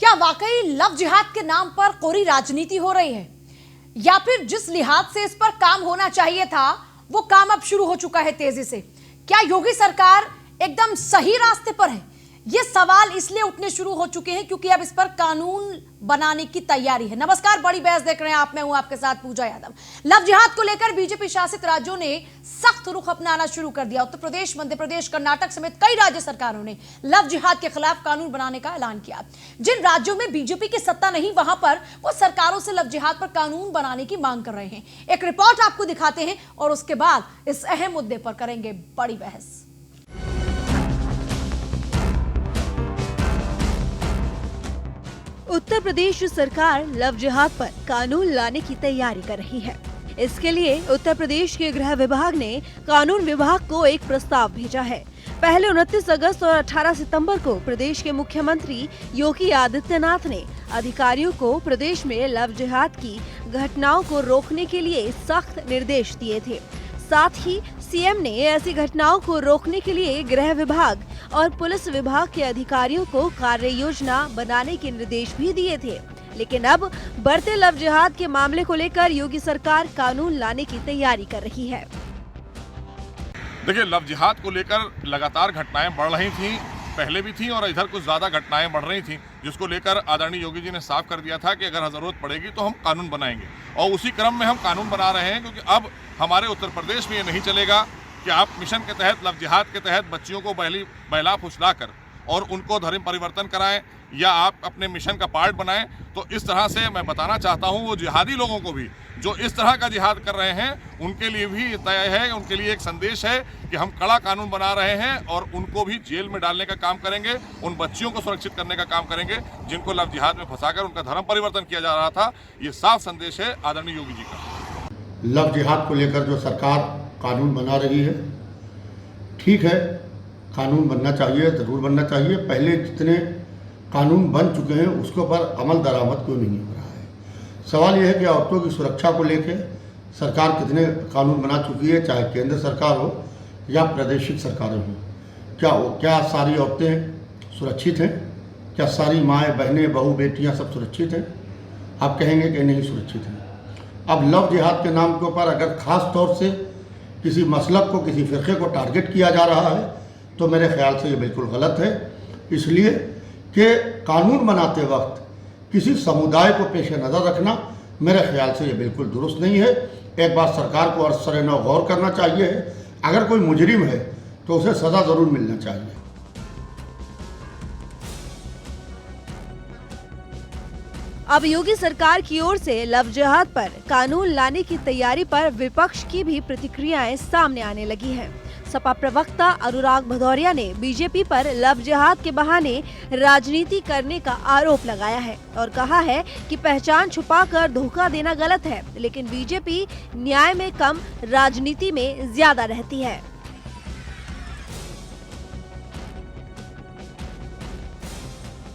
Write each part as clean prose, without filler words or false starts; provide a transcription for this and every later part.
क्या वाकई लव जिहाद के नाम पर कोरी राजनीति हो रही है, या फिर जिस लिहाज से इस पर काम होना चाहिए था वो काम अब शुरू हो चुका है तेजी से? क्या योगी सरकार एकदम सही रास्ते पर है? ये सवाल इसलिए उठने शुरू हो चुके हैं क्योंकि अब इस पर कानून बनाने की तैयारी है। नमस्कार, बड़ी बहस देख रहे हैं आप, मैं हूं आपके साथ पूजा यादव। लव जिहाद को लेकर बीजेपी शासित राज्यों ने सख्त रुख अपनाना शुरू कर दिया। उत्तर प्रदेश, मध्य प्रदेश, कर्नाटक समेत कई राज्य सरकारों ने लव जिहाद के खिलाफ कानून बनाने का ऐलान किया। जिन राज्यों में बीजेपी की सत्ता नहीं, वहां पर वो सरकारों से लव जिहाद पर कानून बनाने की मांग कर रहे हैं। एक रिपोर्ट आपको दिखाते हैं और उसके बाद इस अहम मुद्दे पर करेंगे बड़ी बहस। उत्तर प्रदेश सरकार लव जिहाद पर कानून लाने की तैयारी कर रही है। इसके लिए उत्तर प्रदेश के गृह विभाग ने कानून विभाग को एक प्रस्ताव भेजा है। पहले 29 अगस्त और 18 सितंबर को प्रदेश के मुख्यमंत्री योगी आदित्यनाथ ने अधिकारियों को प्रदेश में लव जिहाद की घटनाओं को रोकने के लिए सख्त निर्देश दिए थे। साथ ही सीएम ने ऐसी घटनाओं को रोकने के लिए गृह विभाग और पुलिस विभाग के अधिकारियों को कार्य योजना बनाने के निर्देश भी दिए थे। लेकिन अब बढ़ते लव जिहाद के मामले को लेकर योगी सरकार कानून लाने की तैयारी कर रही है। देखिए, लव जिहाद को लेकर लगातार घटनाएं बढ़ रही थी, पहले भी थी और इधर कुछ ज्यादा घटनाएं बढ़ रही थी, जिसको लेकर आदरणीय योगी जी ने साफ कर दिया था कि अगर जरूरत पड़ेगी तो हम कानून बनाएंगे। और उसी क्रम में हम कानून बना रहे हैं, क्योंकि अब हमारे उत्तर प्रदेश में ये नहीं चलेगा कि आप मिशन के तहत, लव जिहाद के तहत बच्चियों को बहला फुसला कर और उनको धर्म परिवर्तन कराएं या आप अपने मिशन का पार्ट बनाएं। तो इस तरह से मैं बताना चाहता हूं वो जिहादी लोगों को भी जो इस तरह का जिहाद कर रहे हैं, उनके लिए भी तय है, उनके लिए एक संदेश है कि हम कड़ा कानून बना रहे हैं और उनको भी जेल में डालने का काम करेंगे। उन बच्चियों को सुरक्षित करने का काम करेंगे जिनको लव जिहाद में फंसाकर उनका धर्म परिवर्तन किया जा रहा था। ये साफ संदेश है आदरणीय योगी जी का। लव जिहाद को लेकर जो सरकार कानून बना रही है, ठीक है, कानून बनना चाहिए, ज़रूर बनना चाहिए। पहले जितने कानून बन चुके हैं उसके ऊपर अमल दरामद क्यों नहीं हो रहा है? सवाल यह है कि औरतों की सुरक्षा को लेकर सरकार कितने कानून बना चुकी है, चाहे केंद्र सरकार हो या प्रादेशिक सरकारें हों। क्या सारी औरतें सुरक्षित हैं? क्या सारी माएँ, बहनें, बहू, बेटियाँ सब सुरक्षित हैं? आप कहेंगे कि नहीं सुरक्षित हैं। अब लव जिहाद के नाम के ऊपर अगर ख़ास तौर से किसी मसलक को, किसी फ़िरक़े को टारगेट किया जा रहा है तो मेरे ख्याल से ये बिल्कुल गलत है। इसलिए कि कानून बनाते वक्त किसी समुदाय को पेश नज़र रखना मेरे ख्याल से ये बिल्कुल दुरुस्त नहीं है। एक बात सरकार को सरेनौ गौर करना चाहिए, अगर कोई मुजरिम है तो उसे सज़ा ज़रूर मिलना चाहिए। अब योगी सरकार की ओर से लव जिहाद पर कानून लाने की तैयारी पर विपक्ष की भी प्रतिक्रियाएं सामने आने लगी हैं। सपा प्रवक्ता अनुराग भदौरिया ने बीजेपी पर लव जिहाद के बहाने राजनीति करने का आरोप लगाया है और कहा है कि पहचान छुपाकर धोखा देना गलत है, लेकिन बीजेपी न्याय में कम, राजनीति में ज्यादा रहती है।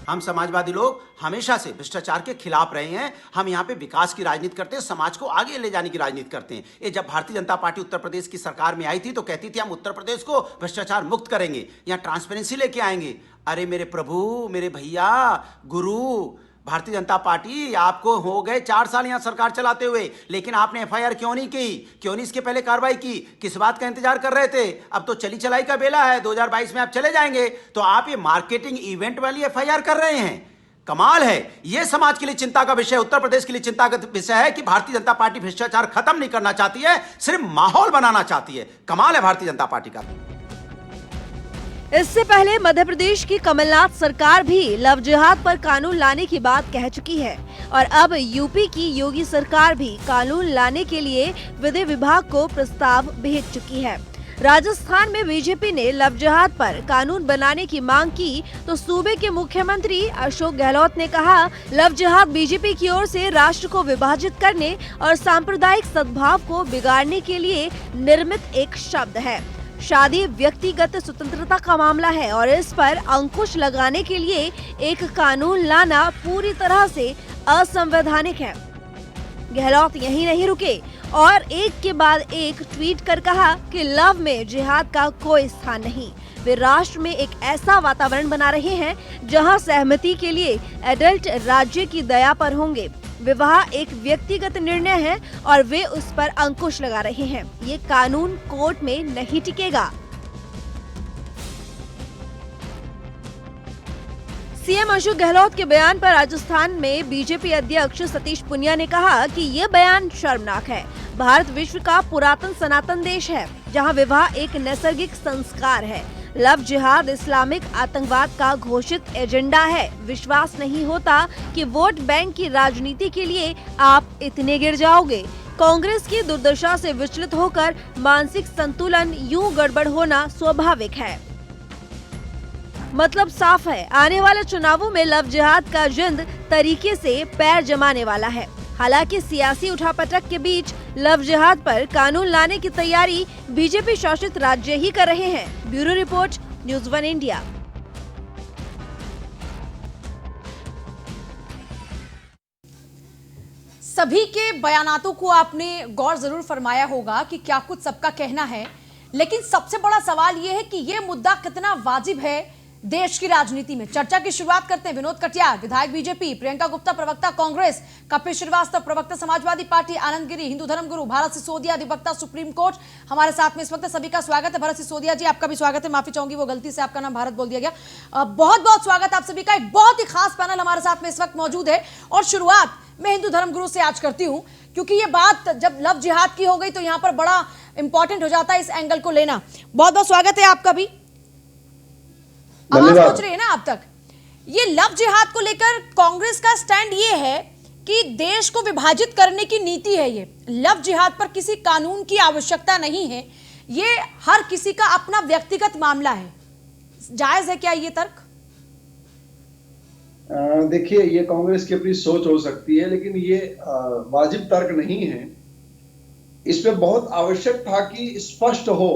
हम समाजवादी लोग हमेशा से भ्रष्टाचार के खिलाफ रहे हैं। हम यहाँ पे विकास की राजनीति करते हैं, समाज को आगे ले जाने की राजनीति करते हैं। ये जब भारतीय जनता पार्टी उत्तर प्रदेश की सरकार में आई थी तो कहती थी हम उत्तर प्रदेश को भ्रष्टाचार मुक्त करेंगे, यहाँ ट्रांसपेरेंसी लेके आएंगे। अरे मेरे प्रभु, मेरे भैया, गुरु, भारतीय जनता पार्टी आपको हो गए 4 साल यहाँ सरकार चलाते हुए, लेकिन आपने एफआईआर क्यों नहीं की? क्यों नहीं इसके पहले कार्रवाई की? किस बात का इंतजार कर रहे थे? अब तो चली चलाई का बेला है, 2022 में आप चले जाएंगे तो आप ये मार्केटिंग इवेंट वाली एफआईआर कर रहे हैं। कमाल है। ये समाज के लिए चिंता का विषय, उत्तर प्रदेश के लिए चिंता का विषय है कि भारतीय जनता पार्टी भ्रष्टाचार खत्म नहीं करना चाहती है, सिर्फ माहौल बनाना चाहती है। कमाल है भारतीय जनता पार्टी का। इससे पहले मध्य प्रदेश की कमलनाथ सरकार भी लव जिहाद पर कानून लाने की बात कह चुकी है और अब यूपी की योगी सरकार भी कानून लाने के लिए विधि विभाग को प्रस्ताव भेज चुकी है। राजस्थान में बीजेपी ने लव जिहाद पर कानून बनाने की मांग की तो सूबे के मुख्यमंत्री अशोक गहलोत ने कहा, लव जिहाद बीजेपी की ओर से राष्ट्र को विभाजित करने और सांप्रदायिक सद्भाव को बिगाड़ने के लिए निर्मित एक शब्द है। शादी व्यक्तिगत स्वतंत्रता का मामला है और इस पर अंकुश लगाने के लिए एक कानून लाना पूरी तरह से असंवैधानिक है। गहलोत यही नहीं रुके और एक के बाद एक ट्वीट कर कहा कि लव में जिहाद का कोई स्थान नहीं। वे राष्ट्र में एक ऐसा वातावरण बना रहे हैं जहां सहमति के लिए एडल्ट राज्य की दया पर होंगे। विवाह एक व्यक्तिगत निर्णय है और वे उस पर अंकुश लगा रहे हैं। ये कानून कोर्ट में नहीं टिकेगा। सीएम अशोक गहलोत के बयान पर राजस्थान में बीजेपी अध्यक्ष सतीश पुनिया ने कहा कि ये बयान शर्मनाक है। भारत विश्व का पुरातन सनातन देश है, जहां विवाह एक नैसर्गिक संस्कार है। लव जिहाद इस्लामिक आतंकवाद का घोषित एजेंडा है। विश्वास नहीं होता कि वोट बैंक की राजनीति के लिए आप इतने गिर जाओगे। कांग्रेस की दुर्दशा से विचलित होकर मानसिक संतुलन यूं गड़बड़ होना स्वाभाविक है। मतलब साफ है, आने वाले चुनावों में लव जिहाद का जिंद तरीके से पैर जमाने वाला है। हालांकि सियासी उठापटक के बीच लव जिहाद पर कानून लाने की तैयारी बीजेपी शासित राज्य ही कर रहे हैं। Bureau report, news 1 India. सभी के बयानातों को आपने गौर जरूर फरमाया होगा कि क्या कुछ सबका कहना है, लेकिन सबसे बड़ा सवाल यह है कि यह मुद्दा कितना वाजिब है देश की राजनीति में। चर्चा की शुरुआत करते हैं। विनोद कटियार, विधायक बीजेपी, प्रियंका गुप्ता, प्रवक्ता कांग्रेस, कपिल श्रीवास्तव, प्रवक्ता समाजवादी पार्टी, आनंद गिरी, हिंदू धर्म गुरु, भारत सिसोदिया, अधिवक्ता सुप्रीम कोर्ट, हमारे साथ में इस वक्त सभी का स्वागत है। भरत सिसोदिया जी, आपका भी स्वागत है। माफी चाहूंगी, वो गलती से आपका नाम भारत बोल दिया गया। बहुत बहुत स्वागत आप सभी का। एक बहुत ही खास पैनल हमारे साथ में इस वक्त मौजूद है और शुरुआत मैं हिंदू धर्म गुरु से आज करती हूं, क्योंकि ये बात जब लव जिहाद की हो गई तो यहां पर बड़ा इंपॉर्टेंट हो जाता है इस एंगल को लेना। बहुत बहुत स्वागत है आपका भी। आवाज पहुंच रही है ना आप तक? ये लव जिहाद को लेकर कांग्रेस का स्टैंड ये है कि देश को विभाजित करने की नीति है। ये लव जिहाद पर किसी कानून की आवश्यकता नहीं है, ये हर किसी का अपना व्यक्तिगत मामला है। जायज है क्या ये तर्क? देखिए, ये कांग्रेस की अपनी सोच हो सकती है, लेकिन ये वाजिब तर्क नहीं है। इस पे बहुत आवश्यक था कि स्पष्ट हो,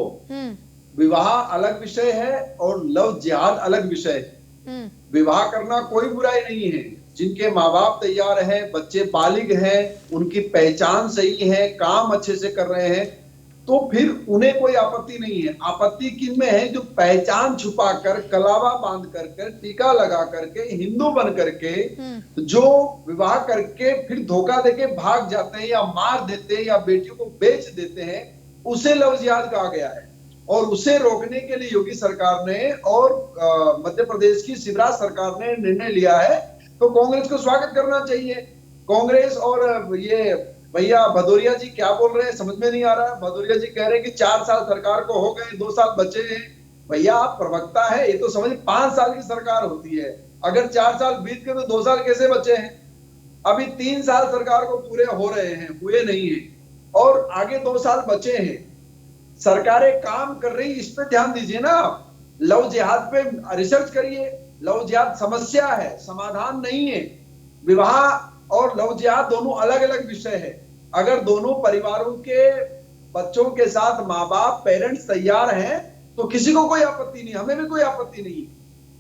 विवाह अलग विषय है और लव जिहाद अलग विषय है। विवाह करना कोई बुराई नहीं है। जिनके माँ बाप तैयार हैं, बच्चे बालिग हैं, उनकी पहचान सही है, काम अच्छे से कर रहे हैं, तो फिर उन्हें कोई आपत्ति नहीं है। आपत्ति किन में है? जो पहचान छुपा कर, कलावा बांध कर, टीका लगा करके, हिंदू बन करके जो विवाह करके फिर धोखा देके भाग जाते हैं या मार देते हैं या बेटियों को बेच देते हैं, उसे लव जिहाद कहा गया है। और उसे रोकने के लिए योगी सरकार ने और मध्य प्रदेश की शिवराज सरकार ने निर्णय लिया है, तो कांग्रेस को स्वागत करना चाहिए। कांग्रेस और ये भैया भदौरिया जी क्या बोल रहे हैं समझ में नहीं आ रहा है। भदौरिया जी कह रहे हैं कि 4 साल सरकार को हो गए, 2 साल बचे हैं। भैया आप प्रवक्ता है, ये तो समझ 5 साल की सरकार होती है। अगर 4 साल बीत गए तो 2 साल कैसे बचे हैं? अभी 3 साल सरकार को पूरे हो रहे हैं, हुए नहीं है, और आगे 2 साल बचे हैं। सरकारें काम कर रही, इस पे ध्यान दीजिए ना। लव जिहाद पे रिसर्च करिए। लव जिहाद समस्या है, समाधान नहीं है। विवाह और लव जिहाद दोनों अलग अलग विषय है। अगर दोनों परिवारों के बच्चों के साथ माँ बाप, पेरेंट्स तैयार हैं तो किसी को कोई आपत्ति नहीं, हमें भी कोई आपत्ति नहीं।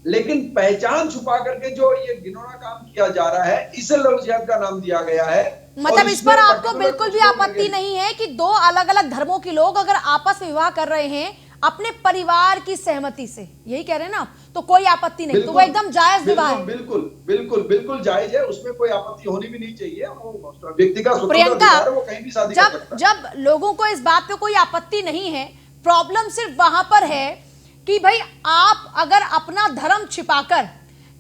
लेकिन पहचान छुपा करके जो ये घिनौना काम किया जा रहा है, इसे लव जिहाद का नाम दिया गया है। मतलब इस पर आपको बिल्कुल भी आपत्ति नहीं है कि 2 अलग अलग धर्मों के लोग अगर आपस में विवाह कर रहे हैं अपने परिवार की सहमति से, यही कह रहे हैं ना, तो कोई आपत्ति नहीं, तो वो एकदम जायज विवाह है। बिल्कुल बिल्कुल बिल्कुल जायज है, उसमें कोई आपत्ति होनी भी नहीं चाहिए। वो व्यक्ति का प्रियंका, वो कहीं भी शादी कर सकता है। जब लोगों को इस बात पे कोई आपत्ति नहीं है, प्रॉब्लम सिर्फ वहां पर है कि भाई आप अगर अपना धर्म छिपाकर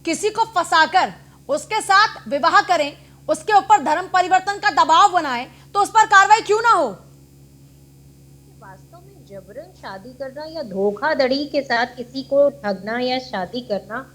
किसी को फंसाकर उसके साथ विवाह करें, उसके ऊपर धर्म परिवर्तन का दबाव बनाएं, तो उस पर कार्रवाई क्यों ना हो? वास्तव में जबरन शादी करना या धोखाधड़ी के साथ किसी को ठगना या शादी करना,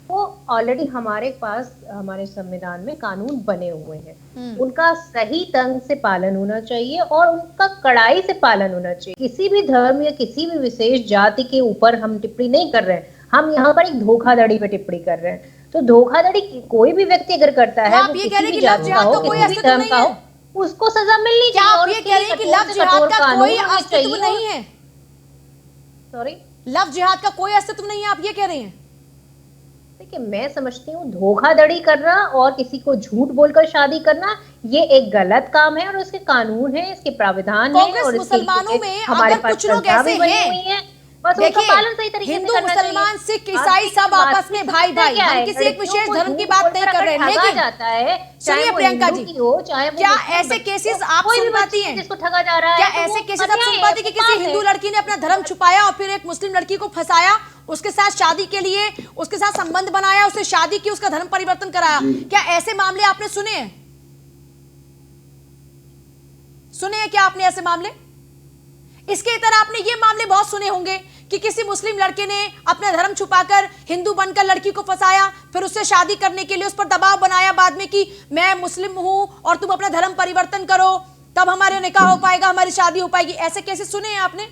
वो ऑलरेडी हमारे पास हमारे संविधान में कानून बने हुए हैं। उनका सही ढंग से पालन होना चाहिए और उनका कड़ाई से पालन होना चाहिए। किसी भी धर्म या किसी भी विशेष जाति के ऊपर हम टिप्पणी नहीं कर रहे हैं, हम यहाँ पर एक धोखाधड़ी पे टिप्पणी कर रहे हैं। तो धोखाधड़ी कोई भी व्यक्ति अगर करता है, आप ये कह रहे हैं कि लव जिहाद का कोई अस्तित्व नहीं है, उसको सजा मिलनी चाहिए। क्या आप ये कह रहे हैं कि लव जिहाद का कोई अस्तित्व नहीं है? सॉरी, लव जिहाद का कोई अस्तित्व नहीं है, आप ये कह रहे हैं? देखिए, मैं समझती हूँ धोखाधड़ी करना और किसी को झूठ बोलकर शादी करना ये एक गलत काम है और उसके कानून है, इसके प्रावधान है और मुसलमानों में हमारे अगर पास कुछ लोग ऐसे हैं, बस उनका देखिए, पालन सही तरीके से हिंदू करना चाहिए। मुसलमान सिख ईसाई सब आपस में भाई भाई, हम किसी एक विशेष धर्म की बात नहीं कर रहे हैं, लेकिन सुनिए प्रियंका जी, क्या ऐसे केसेस आप सुन पाती हैं? जिसको ठगा जा रहा है, क्या ऐसे केसेस आप सुन पाती कि किसी हिंदू लड़की ने अपना धर्म छुपाया और फिर एक मुस्लिम लड़की को फंसाया, उसके साथ शादी के लिए उसके साथ संबंध बनाया, उससे शादी की, उसका धर्म परिवर्तन कराया? क्या ऐसे मामले आपने सुने हैं? सुने हैं क्या आपने ऐसे मामले? इसके तरह आपने ये मामले बहुत सुने होंगे कि किसी मुस्लिम लड़के ने अपना धर्म छुपाकर हिंदू बनकर लड़की को फंसाया, फिर उससे शादी करने के लिए उस पर दबाव बनाया बाद में कि मैं मुस्लिम हूं और तुम अपना धर्म परिवर्तन करो, तब हमारे निकाह हो पाएगा, हमारी शादी हो पाएगी। ऐसे केसेस सुने हैं आपने?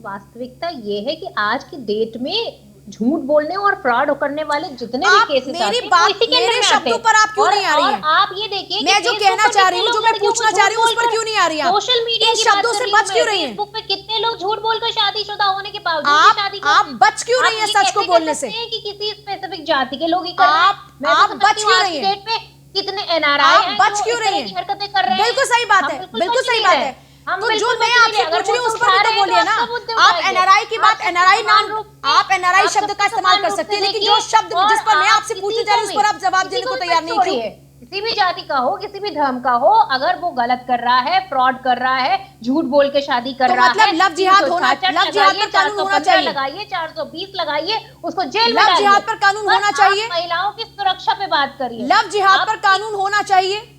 वास्तविकता ये है कि आज की डेट में झूठ बोलने और फ्रॉड करने वाले जितने भी केसेस मेरी बात, मेरे शब्दों पर आप क्यों नहीं आ रही हैं? आप ये देखिए, मैं जो कहना चाह रही हूँ, जो मैं पूछना चाह रही हूँ, उस पर क्यों नहीं आ रही हैं? सोशल मीडिया इन शब्दों से बच क्यों रही हैं? फेसबुक पे कितने लोग झूठ बोलकर शादीशुदा होने के बावजूद शादी करते हैं। आप बच क्यों रही हैं सच को बोलने से? कि किसी स्पेसिफिक जाति के लोग ही कर रहे हैं। आप बच क्यों रही हैं? कितने एनआरआई आप बच क्यों रही हैं? हरकतें कर रहे हैं। बिल्कुल सही बात है, बिल्कुल सही बात है। तो जो मैं आपसे पूछ रही हूँ उस पर भी तो बोलिए ना। आप एनआरआई की बात, एनआरआई नाम, आप एनआरआई शब्द का इस्तेमाल कर सकती है, लेकिन जो शब्द जिस पर मैं आपसे पूछने जा रही हूँ उस पर आप जवाब देने को तैयार नहीं क्यों? किसी भी जाति का हो, किसी भी धर्म का हो, अगर वो गलत कर रहा है, फ्रॉड कर रहा है, झूठ बोल के शादी कर रहा है, मतलब लव जिहाद होना, लव जिहाद पर कानून होना चाहिए, लगाइए 420 लगाइए, उसको जेल में लव जिहाद पर कानून होना चाहिए। महिलाओं की सुरक्षा पे बात करिए। लव जिहाद पर कानून होना चाहिए।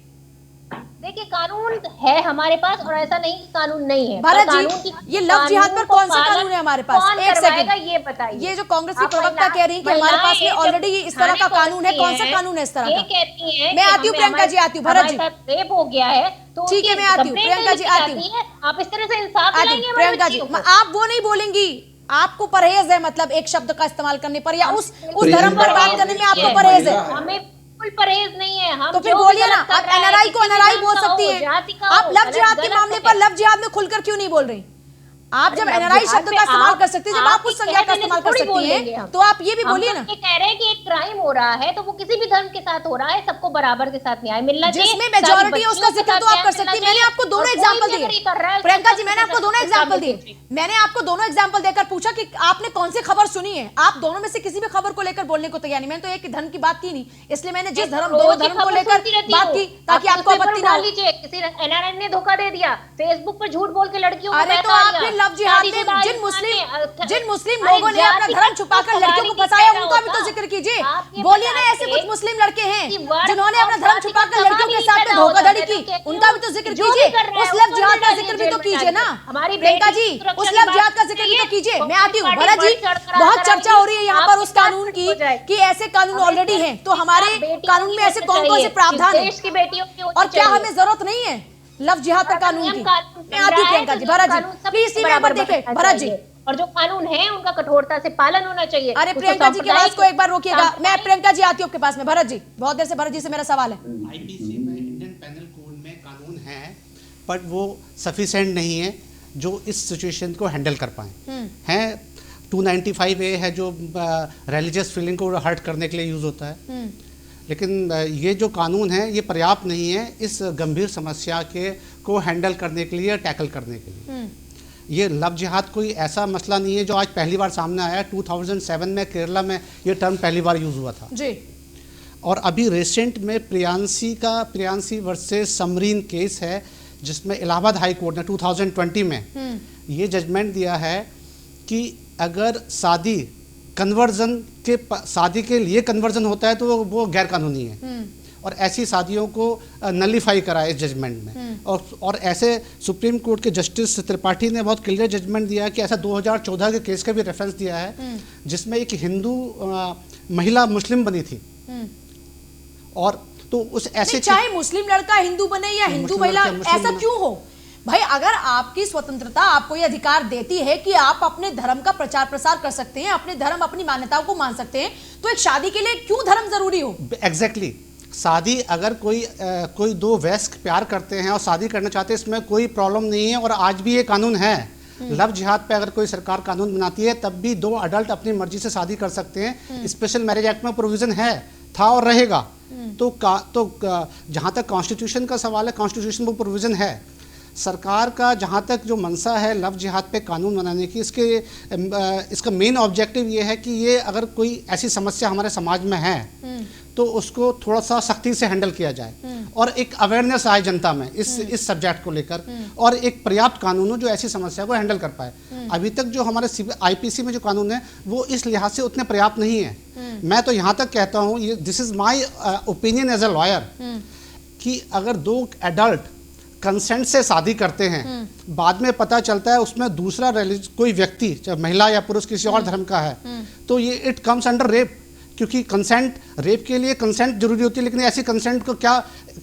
देखिए, कानून है हमारे पास और ऐसा नहीं कि कानून नहीं है। भारत जी, ये लव जिहाद पर कौन सा कानून है हमारे पास? एक सेकंड, ये बताइए। ये जो कांग्रेस की प्रवक्ता कह रही है कि हमारे पास में ऑलरेडी इस तरह का कानून है, कौन सा कानून है इस तरह का? कहती है, मैं आती हूँ प्रियंका जी, आती हूँ। भरत जी, रेप हो गया है तो ठीक है, मैं आती हूँ प्रियंका जी, आती हूँ। आप इस तरह से इंसाफ दिलाएंगे प्रियंका जी, आप वो नहीं बोलेंगी, आपको परहेज है मतलब एक शब्द का इस्तेमाल करने पर या उस धर्म पर बात करने में आपको परहेज है? हमें कोई परहेज नहीं है। हम तो फिर बोलिए ना, आप एनआरआई को एनआरआई बोल सकती हैं। आप लव जिहाद के मामले पर लव जिहाद में खुलकर क्यों नहीं बोल रही? आप जब एनआरआई शब्द का इस्तेमाल कर सकती है, जब आप उस संज्ञा का इस्तेमाल कर सकती हैं, तो आप ये भी बोलिए ना। कह रहे हैं कि एक क्राइम हो रहा है तो वो किसी भी धर्म के साथ हो रहा है, सबको बराबर के साथ न्याय मिलना चाहिए। जिसमें मेजॉरिटी है उसका जिक्र तो आप कर सकती हैं। मैंने आपको दोनों एग्जांपल दिए प्रियंका जी, मैंने आपको दोनों एग्जांपल दिए। मैंने आपको दोनों एग्जांपल देकर पूछा कि आपने कौन सी खबर सुनी है। आप दोनों में से किसी भी खबर को लेकर बोलने को तैयार नहीं। मैंने तो एक धर्म की बात की नहीं, इसलिए मैंने जिस धर्म, दोनों धर्म को लेकर बात की ताकि आपको आपत्ति ना हो। किसी एनआरआई ने धोखा दे दिया, फेसबुक पर झूठ बोल के लड़कियों को अरे तो आप फिर लव जिहाद में जिन मुस्लिम लोगों ने अपना धर्म छुपाकर लड़कियों को फंसाया उनका भी तो जिक्र कीजिए। बोलिए ना, ऐसे कुछ मुस्लिम लड़के हैं जिन्होंने अपना धर्म छुपाकर लड़कियों के साथ में धोखाधड़ी की, उनका भी तो जिक्र कीजिए। उस लव जिहाद का जिक्र भी तो कीजिए ना प्रियंका जी, उस लव जिहाद का जिक्र भी तो कीजिए। मैं आती हूँ भरत जी, बहुत चर्चा हो रही है यहाँ पर उस कानून की कि ऐसे कानून ऑलरेडी हैं, तो हमारे कानून में ऐसे कौन कौन से प्रावधान है और क्या हमें जरूरत नहीं है लव जिहाद पर कानून की? मैं आती हूँ प्रियंका जी। भरत जी प्लीज सी यहाँ पर देखिए, भरत जी, और जो कानून है उनका कठोरता से पालन होना चाहिए। अरे प्रियंका जी की आवाज को एक बार रोकिएगा। मैं प्रियंका जी आती हूँ आपके पास में। भरत जी, बहुत देर से भरत जी से मेरा सवाल है। आईपीसी में, इंडियन पेनल कोड में कानून है, पर वो सफिशिएंट नहीं है जो इस सिचुएशन को हैंडल कर पाए हैं। 295A है जो रिलीजियस फीलिंग को हर्ट करने के लिए यूज होता है, लेकिन ये जो कानून है ये पर्याप्त नहीं है इस गंभीर समस्या को हैंडल करने के लिए, टैकल करने के लिए। ये लव जिहाद कोई ऐसा मसला नहीं है जो आज पहली बार सामने आया। 2007 में केरला में ये टर्म पहली बार यूज़ हुआ था जी। और अभी रिसेंट में प्रियांशी वर्सेस समरीन केस है जिसमें इलाहाबाद हाई कोर्ट ने 2020 में ये जजमेंट दिया है कि अगर शादी के लिए कन्वर्जन होता है तो वो गैर कानूनी है और ऐसी शादियों को नलीफाई करा इस जजमेंट में। और ऐसे सुप्रीम कोर्ट के जस्टिस त्रिपाठी ने बहुत क्लियर जजमेंट दिया कि ऐसा 2014 के केस का भी रेफरेंस दिया है जिसमें एक हिंदू महिला मुस्लिम बनी थी। और तो उस ऐसे चाहे मुस्लिम लड़का हिंदू बने या हिंदू महिला, ऐसा क्यों हो भाई? अगर आपकी स्वतंत्रता आपको ये अधिकार देती है कि आप अपने धर्म का प्रचार प्रसार कर सकते हैं, अपने धर्म, अपनी मान्यताओं को मान सकते हैं, तो एक शादी के लिए क्यों धर्म जरूरी हो? एग्जैक्टली शादी अगर कोई दो वयस्क प्यार करते हैं और शादी करना चाहते हैं, इसमें कोई प्रॉब्लम नहीं है। और आज भी ये कानून है। लव जिहाद पे अगर कोई सरकार कानून बनाती है तब भी दो अडल्ट अपनी मर्जी से शादी कर सकते हैं। स्पेशल मैरिज एक्ट में प्रोविजन है, था और रहेगा। तो जहाँ तक कॉन्स्टिट्यूशन का सवाल है, कॉन्स्टिट्यूशन में प्रोविजन है। सरकार का जहाँ तक जो मंशा है लव जिहाद पे कानून बनाने की, इसका मेन ऑब्जेक्टिव ये है कि ये अगर कोई ऐसी समस्या हमारे समाज में है तो उसको थोड़ा सा सख्ती से हैंडल किया जाए और एक अवेयरनेस आए जनता में इस सब्जेक्ट को लेकर, और एक पर्याप्त कानून हो जो ऐसी समस्या को हैंडल कर पाए। अभी तक जो हमारे IPC में जो कानून है वो इस लिहाज से उतने पर्याप्त नहीं है। मैं तो यहाँ तक कहता हूँ, this is my opinion as a lawyer, कि अगर 2 एडल्ट कंसेंट से शादी करते हैं, बाद में पता चलता है उसमें दूसरा कोई व्यक्ति, चाहे महिला या पुरुष किसी और धर्म का है, तो ये इट कम्स अंडर रेप, क्योंकि कंसेंट, रेप के लिए कंसेंट जरूरी होती है, लेकिन ऐसी कंसेंट को क्या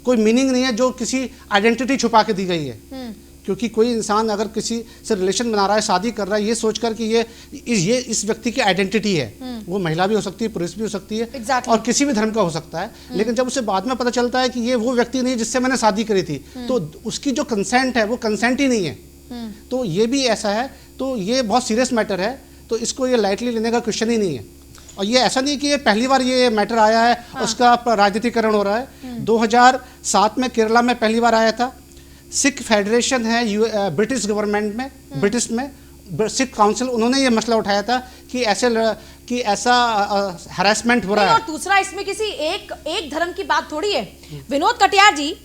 कोई मीनिंग नहीं है जो किसी आइडेंटिटी छुपा के दी गई है। क्योंकि कोई इंसान अगर किसी से रिलेशन बना रहा है, शादी कर रहा है, ये सोचकर कि ये इस व्यक्ति की आइडेंटिटी है, वो महिला भी हो सकती है, पुरुष भी हो सकती है, और किसी भी धर्म का हो सकता है, लेकिन जब उसे बाद में पता चलता है कि ये वो व्यक्ति नहीं जिससे मैंने शादी करी थी, तो उसकी जो कंसेंट है वो कंसेंट ही नहीं है। तो ये भी ऐसा है, तो ये बहुत सीरियस मैटर है, तो इसको ये लाइटली लेने का क्वेश्चन ही नहीं है। और ये ऐसा नहीं कि ये पहली बार ये मैटर आया है, उसका राजनीतिकरण हो रहा है। 2007 में केरला में पहली बार आया था। सिख फेडरेशन है ब्रिटिश गवर्नमेंट में, ब्रिटिश में सिख काउंसिल, उन्होंने ये मसला उठाया था कि ऐसा हरासमेंट हो रहा है। और दूसरा, इसमें किसी एक धर्म की बात थोड़ी है। विनोद कटियार जी,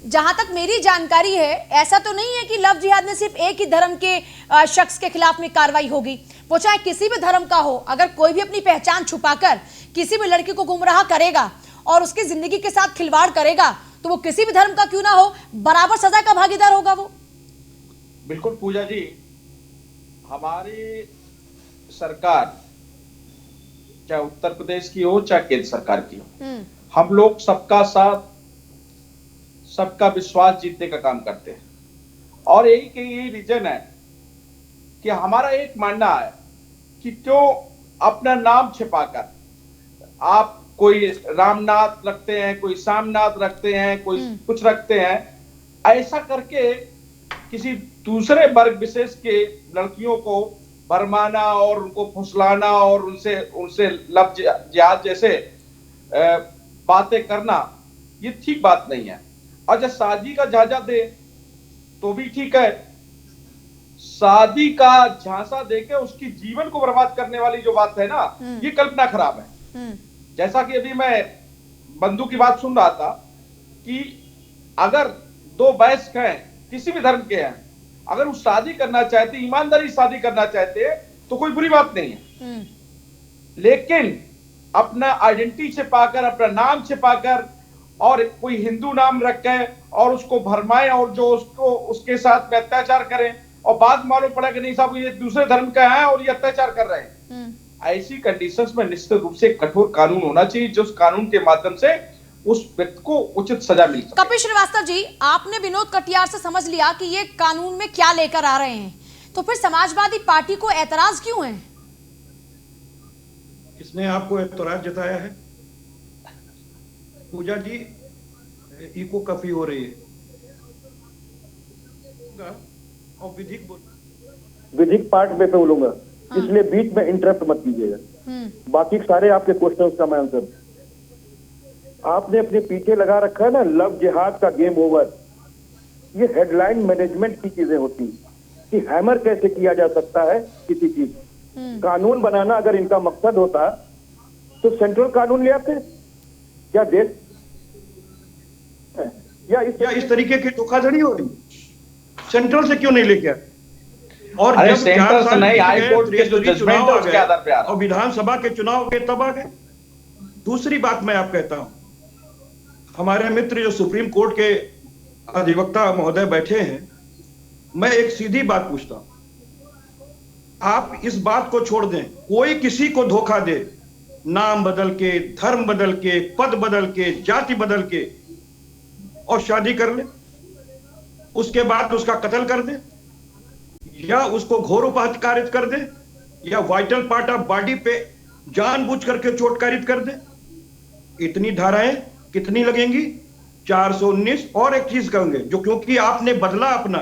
जहां तक मेरी जानकारी है, ऐसा तो नहीं है कि लव जिहाद में सिर्फ एक ही धर्म के शख्स के खिलाफ में कार्रवाई होगी। वो चाहे किसी भी धर्म का हो, अगर कोई भी अपनी पहचान छुपाकर किसी भी लड़की को गुमराह करेगा और उसकी जिंदगी के साथ खिलवाड़ करेगा, तो वो किसी भी धर्म का क्यों ना हो, बराबर सजा का भागीदार होगा वो। बिल्कुल पूजा जी, हमारी सरकार चाहे उत्तर प्रदेश की हो चाहे केंद्र सरकार की हो, हम लोग सबका साथ, सबका विश्वास जीतने का काम करते हैं। और यही रीजन है कि हमारा एक मानना है कि क्यों अपना नाम छिपाकर, आप कोई रामनाथ रखते हैं, कोई सामनाथ रखते हैं, कोई कुछ रखते हैं, ऐसा करके किसी दूसरे वर्ग विशेष के लड़कियों को भरमाना और उनको फुसलाना और उनसे लव जिहाद जैसे बातें करना, ये ठीक बात नहीं है। और जब शादी का झांसा दे तो भी ठीक है, शादी का झांसा देके उसकी जीवन को बर्बाद करने वाली जो बात है ना, ये कल्पना खराब है। जैसा कि अभी मैं बंधु की बात सुन रहा था कि अगर 2 वयस्क हैं, किसी भी धर्म के हैं, अगर वो शादी करना चाहते, ईमानदारी शादी करना चाहते, तो कोई बुरी बात नहीं है। लेकिन अपना आइडेंटिटी छिपाकर, अपना नाम छिपाकर और कोई हिंदू नाम रख के और उसको भरमाएं और जो उसके साथ में अत्याचार करें, और बाद मालूम पड़ा कि नहीं साहब ये दूसरे धर्म का है और ये अत्याचार कर रहे हैं, ऐसी कंडीशंस में निश्चित रूप से कठोर कानून होना चाहिए, जो उस कानून के माध्यम से उस व्यक्ति को उचित सजा मिल सके। कपिल श्रीवास्तव जी, आपने विनोद कटियार से समझ लिया कि ये कानून में क्या लेकर आ रहे हैं, तो फिर समाजवादी पार्टी को ऐतराज क्यों है? किसने आपको ऐतराज जताया है? पूजा जी, इको काफी हो रही है और विधिक पार्ट में बोलूंगा, इसलिए बीच में इंटरप्ट मत कीजिएगा। बाकी सारे आपके क्वेश्चंस का मैं आंसर, आपने अपने पीछे लगा रखा है ना लव जिहाद का गेम ओवर। ये हेडलाइन मैनेजमेंट की चीजें होती कि हैमर कैसे किया जा सकता है किसी चीज। कानून बनाना अगर इनका मकसद होता तो सेंट्रल कानून ले आते, क्या देश या इस तरीके की धोखाधड़ी हो रही, सेंट्रल से क्यों नहीं लेके आए? और जब सेंट्रल से नहीं, हाई कोर्ट के जो जजमेंट है उसके आधार पे आ रहा, और विधानसभा के चुनाव के तब आ गए। दूसरी बात मैं आप कहता हूं, हमारे मित्र जो सुप्रीम कोर्ट के अधिवक्ता महोदय बैठे हैं, मैं एक सीधी बात पूछता हूं, आप इस बात को छोड़ दें, कोई किसी को धोखा दे, नाम बदल के, धर्म बदल के, पद बदल के, जाति बदल के और शादी कर ले, उसके बाद उसका कत्ल कर दे या उसको घोर उपहत्यारित कर दे या वाइटल पार्ट ऑफ बॉडी पे जानबूझ करके चोटकारित कर दे, इतनी धाराएं कितनी लगेंगी? 419। और एक चीज कहेंगे, जो क्योंकि आपने बदला अपना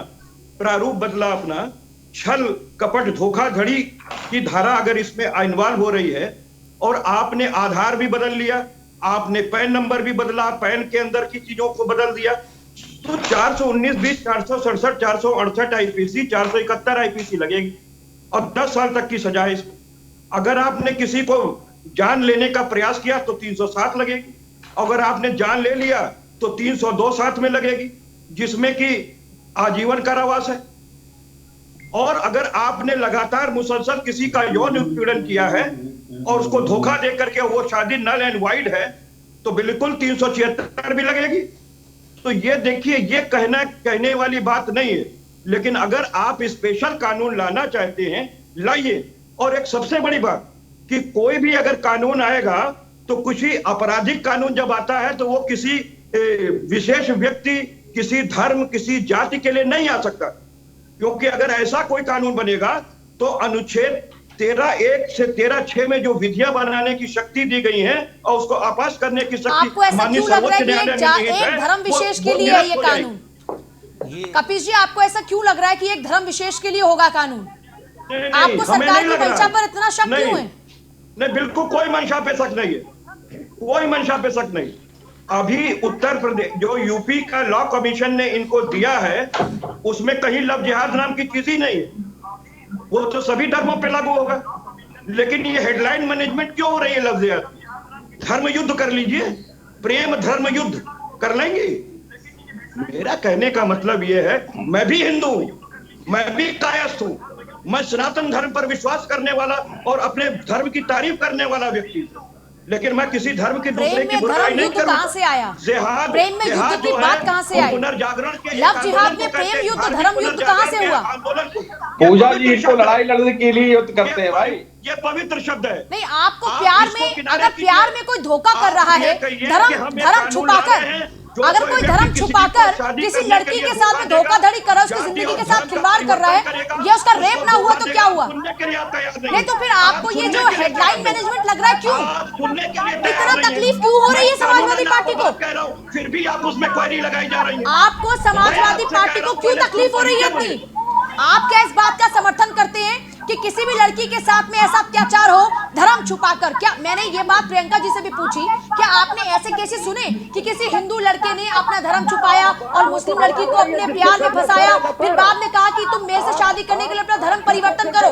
प्रारूप, बदला अपना, छल कपट धोखाधड़ी की धारा अगर इसमें इन्वॉल्व हो रही है, और आपने आधार भी बदल लिया, आपने पैन नंबर भी बदला, पैन के अंदर की चीजों को बदल दिया, तो 419 20 467 468 आईपीसी 471 आईपीसी लगेगी और 10 साल तक की सजा है इसमें। अगर आपने किसी को जान लेने का प्रयास किया तो 307 लगेगी, अगर आपने जान ले लिया तो 302 साथ में लगेगी, जिसमें कि आजीवन कारावास है। और अगर आपने लगातार मुसलसल किसी का यौन उत्पीड़न किया है और उसको धोखा दे करके वो शादी नल एंड वाइड है तो बिल्कुल 376 भी लगेगी। तो ये देखिए, ये कहने वाली बात नहीं है। लेकिन अगर आप स्पेशल कानून लाना चाहते हैं, लाइए। और एक सबसे बड़ी बात कि कोई भी अगर कानून आएगा तो कुछ ही आपराधिक कानून जब आता है तो वो किसी विशेष व्यक्ति, किसी धर्म, किसी जाति के लिए नहीं आ सकता। क्योंकि अगर ऐसा कोई कानून बनेगा तो अनुच्छेद 13(1) से 13(6) में जो विधियां बनाने की शक्ति दी गई है और उसको आपास करने की शक्ति आपको ऐसा क्यों लग रहा है कि एक धर्म विशेष के लिए है ये कानून? कपीश जी, आपको ऐसा क्यों लग रहा है कि एक धर्म विशेष के लिए होगा कानून? आपको सरकार की मंशा पर इतना शक क्यों है? नहीं, बिल्कुल कोई मंशा पे शक नहीं है, कोई मंशा पे शक नहीं। अभी उत्तर प्रदेश जो यूपी का लॉ कमीशन ने इनको दिया है उसमें कहीं लव जिहाद नाम की चीज ही नहीं है। वो तो सभी धर्मों पे लागू होगा। लेकिन ये हेडलाइन मैनेजमेंट क्यों हो रही है लव जिहाद? धर्म युद्ध कर लीजिए, प्रेम धर्म युद्ध कर लेंगे। मेरा कहने का मतलब ये है, मैं भी हिंदू हूं, मैं भी कायस्थ हूं, मैं सनातन धर्म पर विश्वास करने वाला और अपने धर्म की तारीफ करने वाला व्यक्ति हूं। लेकिन मैं किसी धर्म के दूसरे की बुराई नहीं करूंगा। कहां से आया? जिहाद, प्रेम में युद्ध की बात कहां से आई? पुनर्जागरण के लव जिहाद में प्रेम युद्ध, धर्म युद्ध कहां से हुआ? पूजा जी इनको लड़ाई लड़ने के लिए युद्ध करते हैं भाई। ये पवित्र शब्द है। नहीं, आपको प्यार में, अगर प्यार में कोई धोखा कर रहा है, धर्म छुपाकर, अगर कोई धर्म छुपाकर किसी लड़की के साथ में धोखाधड़ी कर रहा है, उसकी जिंदगी के साथ खिलवाड़ कर रहा है, ये उसका रेप ना हुआ तो क्या हुआ? नहीं तो फिर आपको ये जो हेडलाइन मैनेजमेंट लग रहा है, क्यों इतना तकलीफ क्यों हो रही है समाजवादी पार्टी को? फिर भी आप उसमें क्वेरी लगाई जा रही है। आपको समाजवादी पार्टी को क्यों तकलीफ हो रही है इतनी? आप क्या इस बात का समर्थन करते हैं कि किसी भी लड़की के साथ में ऐसा अत्याचार हो धर्म छुपाकर? क्या मैंने ये बात प्रियंका जी से भी पूछी, क्या आपने ऐसे केसेस सुने कि किसी हिंदू लड़के ने अपना धर्म छुपाया और मुस्लिम लड़की को अपने प्यार में फंसाया, फिर बाद में कहा कि तुम मेरे से शादी करने के लिए अपना धर्म परिवर्तन करो?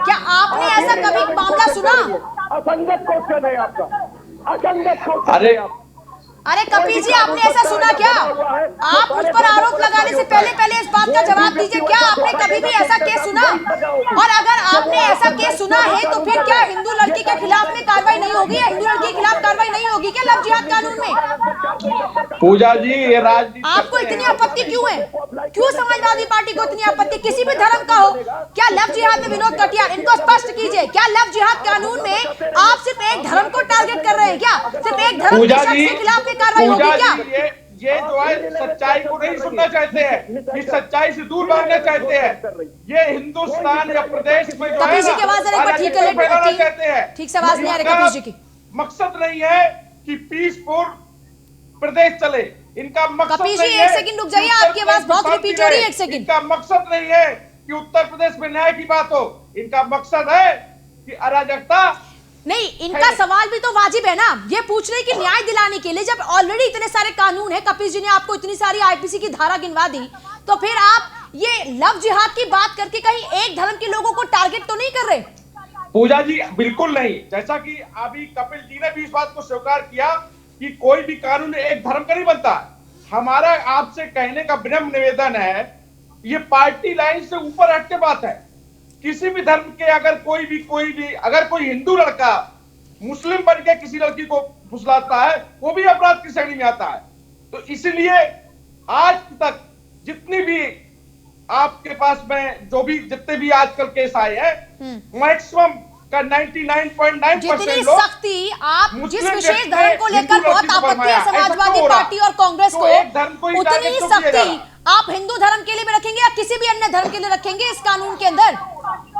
क्या आपने ऐसा कभी मामला सुना? असंगत क्वेश्चन है आपका, असंगत क्वेश्चन। अरे अरे कपील जी, आपने ऐसा सुना क्या? आप उस पर आरोप लगाने से पहले इस बात का जवाब दीजिए, क्या आपने कभी भी ऐसा केस सुना? और अगर आपने ऐसा केस सुना है तो फिर क्या हिंदू लड़की के खिलाफ में कार्रवाई नहीं होगी या हिंदू लड़की के खिलाफ कार्रवाई नहीं होगी क्या लव जिहाद कानून में? पूजा जी, ये राजनीति आपको इतनी आपत्ति क्यों है? क्यों समाजवादी पार्टी को इतनी आपत्ति, किसी भी धर्म का हो? क्या लव जिहाद में विनोद कटियार, इनको स्पष्ट कीजिए, क्या लव जिहाद कानून में आप सिर्फ एक धर्म को टारगेट कर रहे हैं? क्या सिर्फ एक धर्म के शख्स के खिलाफ कार्रवाई होगी क्या? ये जो है सच्चाई को नहीं सुनना चाहते हैं, इस सच्चाई से दूर भागना चाहते हैं। ये हिंदुस्तान या प्रदेश में जो है चाहते हैं, ठीक से आवाज नहीं आ रही कपील जी की। मकसद नहीं है कि पीसफुल प्रदेश चले, इनका मकसद कपील जी एक सेकंड रुक जाइए, आपकी आवाज बहुत रिपीट हो रही है, एक सेकंड। इनका मकसद नहीं है कि उत्तर प्रदेश में न्याय की बात हो, इनका मकसद है कि अराजकता। नहीं, इनका सवाल भी तो वाजिब है ना, ये पूछ रहे कि न्याय दिलाने के लिए जब ऑलरेडी इतने सारे कानून है, कपिल जी ने आपको इतनी सारी आईपीसी की धारा गिनवा दी, तो फिर आप ये लव जिहाद की बात करके कहीं एक धर्म के लोगों को टारगेट तो नहीं कर रहे? पूजा जी बिल्कुल नहीं, जैसा कि अभी कपिल जी ने भी इस बात को स्वीकार किया कि कोई भी कानून एक धर्म का नहीं बनता। हमारा आपसे कहने का विनम्र निवेदन है, ये पार्टी लाइन से ऊपर हट के बात है। किसी भी धर्म के अगर कोई भी अगर कोई हिंदू लड़का मुस्लिम बन के किसी लड़की को फुसलाता है, वो भी अपराध की श्रेणी में आता है। तो इसलिए आज तक जितनी भी आपके पास में जो भी जितने भी आजकल केस आए हैं, मैक्सिमम का 99.9% लोग सख्ती आप जिस विशेष धर्म को लेकर बहुत आपत्ति है समाजवादी पार्टी और कांग्रेस को, उतनी ही सख्ती आप हिंदू धर्म के लिए भी रखेंगे या किसी भी अन्य धर्म के लिए रखेंगे इस कानून के अंदर?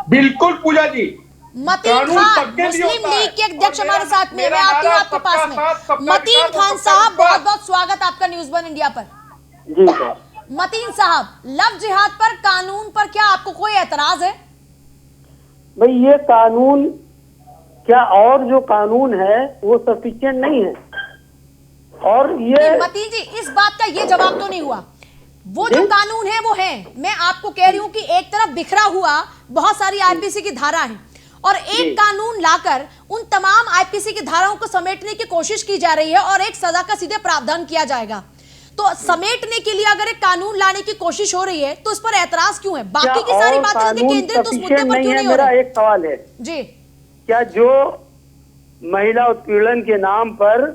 बिल्कुल पूजा जी। मतीन खान मुस्लिम लीग के अध्यक्ष हमारे साथ में, मैं आती हूँ आपके पास में। मतीन खान साहब, बहुत बहुत स्वागत आपका न्यूज़ वन इंडिया पर। जी सर। मतीन साहब, लव जिहाद पर कानून पर क्या आपको कोई एतराज है? भाई ये कानून क्या, और जो कानून है वो सफिशिएंट नहीं है। और ये मतीन जी, इस बात का ये जवाब तो नहीं हुआ। वो जो कानून है वो है, मैं आपको कह रही हूं कि एक तरफ बिखरा हुआ बहुत सारी आईपीसी की धारा है और एक कानून लाकर उन तमाम आईपीसी की धाराओं को समेटने की कोशिश की जा रही है और एक सजा का सीधे प्रावधान किया जाएगा। तो समेटने के लिए अगर एक कानून लाने की कोशिश हो रही है तो इस पर ऐतराज क्यों है? बाकी की सारी बातें केंद्रित उस मुद्दे पर क्यों नहीं हो रही? एक सवाल है जी, क्या जो महिला उत्पीड़न के नाम पर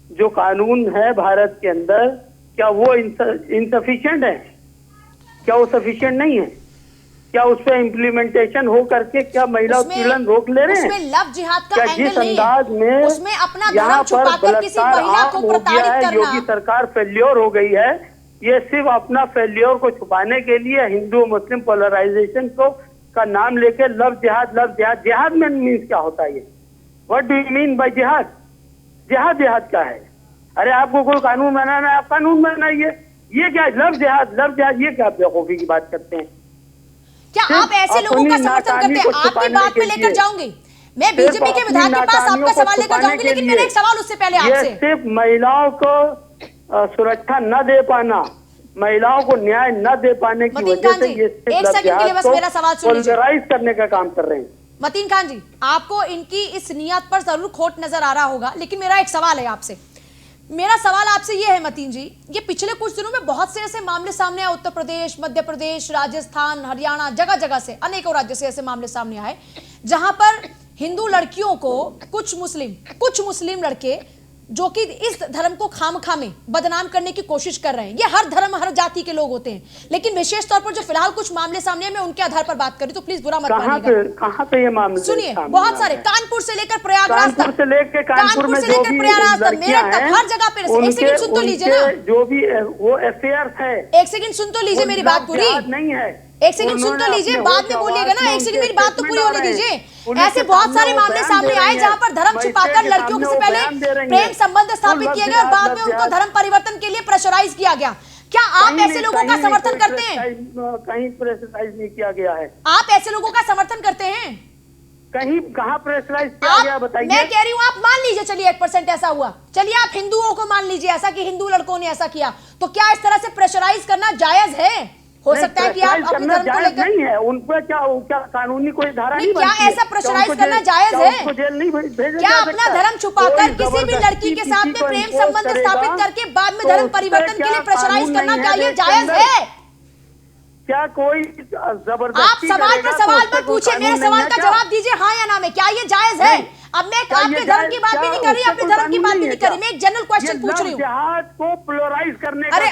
जो कानून है भारत के अंदर, क्या वो इनसफिशिएंट है? क्या वो सफिशिएंट नहीं है? क्या उस पर इम्प्लीमेंटेशन हो करके क्या महिला उत्पीड़न रोक ले रहे हैं? उसमें लव जिहाद का क्या एंगल जिस नहीं अंदाज है, में उसमें अपना यहाँ धर्म पर छुपाकर किसी बलात्कार महिला आम को हो गया प्रताड़ित है, करना, योगी सरकार फेल्योर हो गई है, ये सिर्फ अपना फेल्योर को छुपाने के लिए हिंदू मुस्लिम पोलराइजेशन को का नाम लेके लव जिहाद जिहाद में मीन्स क्या होता है? ये what do you mean by जिहाद? जिहाद क्या है? अरे आपको कोई कानून बनाना है, आप कानून बनाइए। ये क्या लव जिहाद ये क्या बेवकूफी की बात करते हैं? क्या आप ऐसे लोगों का समर्थन करते हैं? आपकी बात में लेकर जाऊंगे, मैं बीजेपी के विधायक के पास आपका सवाल लेकर जाऊंगी, लेकिन मेरा एक सवाल उससे पहले आपसे। सिर्फ महिलाओं को सुरक्षा न दे पाना, महिलाओं को न्याय न दे पाने की वजह से ये एक सेकंड के लिए बस मेरा सवाल सुन लीजिए। पोलराइज करने का काम कर रहे हैं। मतीन खान जी, आपको इनकी इस नियत पर जरूर खोट नजर आ रहा होगा, लेकिन मेरा एक सवाल है आपसे। मेरा सवाल आपसे ये है मतीन जी, ये पिछले कुछ दिनों में बहुत से ऐसे मामले सामने आए, उत्तर प्रदेश, मध्य प्रदेश, राजस्थान, हरियाणा, जगह जगह से, अनेकों राज्यों से ऐसे मामले सामने आए जहां पर हिंदू लड़कियों को कुछ मुस्लिम लड़के जो कि इस धर्म को खामखा में बदनाम करने की कोशिश कर रहे हैं। ये हर धर्म हर जाति के लोग होते हैं, लेकिन विशेष तौर पर जो फिलहाल कुछ मामले सामने मैं उनके आधार पर बात करी, तो प्लीज बुरा मत मानिएगा। कहां पे ये मामले सुनिए, बहुत सारे, कानपुर से लेकर प्रयागराज तक, कानपुर से लेकर प्रयागराज तक, मेरठ तक, हर जगह पे। एक सेकंड सुन तो लीजिए ना, जो भी वो अफेयर है, एक सेकंड सुन तो लीजिए मेरी बात पूरी, नहीं है, एक सेकंड सुन तो लीजिए, बाद में बोलिएगा ना, एक सेकंड मेरी बात तो पूरी होने दीजिए। ऐसे बहुत सारे मामले सामने आए जहां पर धर्म छुपाकर लड़कियों से पहले प्रेम संबंध स्थापित किए गए और बाद में उनको धर्म परिवर्तन के लिए प्रेशराइज किया गया। क्या आप ऐसे लोगों का समर्थन करते हैं? कहीं प्रेशराइज नहीं किया गया है। आप ऐसे लोगों का समर्थन करते हैं? कहीं कहाँ प्रेशराइज किया गया बताइए? मैं कह रही हूँ, आप मान लीजिए, चलिए 1% ऐसा हुआ, चलिए आप हिंदुओं को मान लीजिए ऐसा कि हिंदू लड़कों ने ऐसा किया, तो क्या इस तरह से प्रेशराइज करना जायज है? हो सकता है कि आप अपने धर्म को लेकर नहीं है, उन पर क्या कानूनी कोई धारा नहीं, क्या ऐसा प्रेशराइज करना जायज है? जेल नहीं भेजा? क्या अपना धर्म छुपाकर किसी भी लड़की के साथ में प्रेम संबंध स्थापित करके बाद में धर्म परिवर्तन के लिए प्रेशराइज करना, क्या ये जायज है? क्या कोई जबरदस्ती? आप सवाल पर सवाल पर पूछिए, मेरे सवाल का जवाब दीजिए हाँ या ना में, क्या ये जायज है? अब मैं आपके धर्म की बात भी नहीं कर रही, अपने धर्म की बात भी नहीं कर रही, मैं एक जनरल क्वेश्चन पूछ रही हूँ। जिहाद को प्लोराइज करने का अरे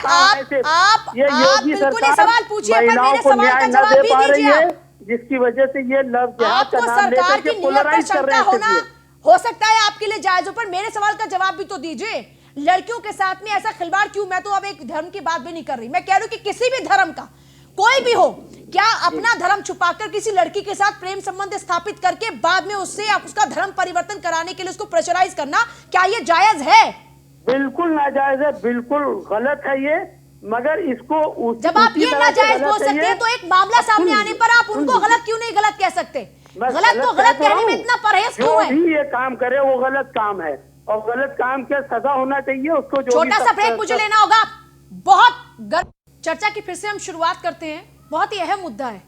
आप बिल्कुल ही सवाल पूछिए, पर मेरे सवाल का जवाब भी दीजिए आप। जिसकी वजह से ये लव जिहाद का नाम सरकार की नियत पर शंका होना हो सकता है आपके लिए जायज हो, पर मेरे सवाल का जवाब भी तो दीजिए। लड़कियों के साथ में ऐसा खिलवाड़ क्यों? मैं तो अब एक धर्म की बात भी नहीं कर रही, मैं कह रही हूँ कि किसी भी धर्म का कोई भी हो, क्या अपना धर्म छुपाकर किसी लड़की के साथ प्रेम संबंध स्थापित करके बाद में उससे उसका धर्म परिवर्तन कराने के लिए उसको प्रेशराइज करना, क्या ये जायज है? बिल्कुल नाजायज है, बिल्कुल गलत है ये। मगर इसको जब आप ये नाजायज बोल सकते हैं तो एक मामला सामने आने पर आप उनको गलत क्यों नहीं गलत कह सकते? गलत को गलत कहने में इतना परहेज क्यों है? जो भी ये काम करे वो गलत काम है और गलत काम के सजा होना चाहिए उसको। छोटा सा ब्रेक मुझे लेना होगा, बहुत चर्चा की फिर से हम शुरुआत करते हैं। बहुत ही अहम मुद्दा है।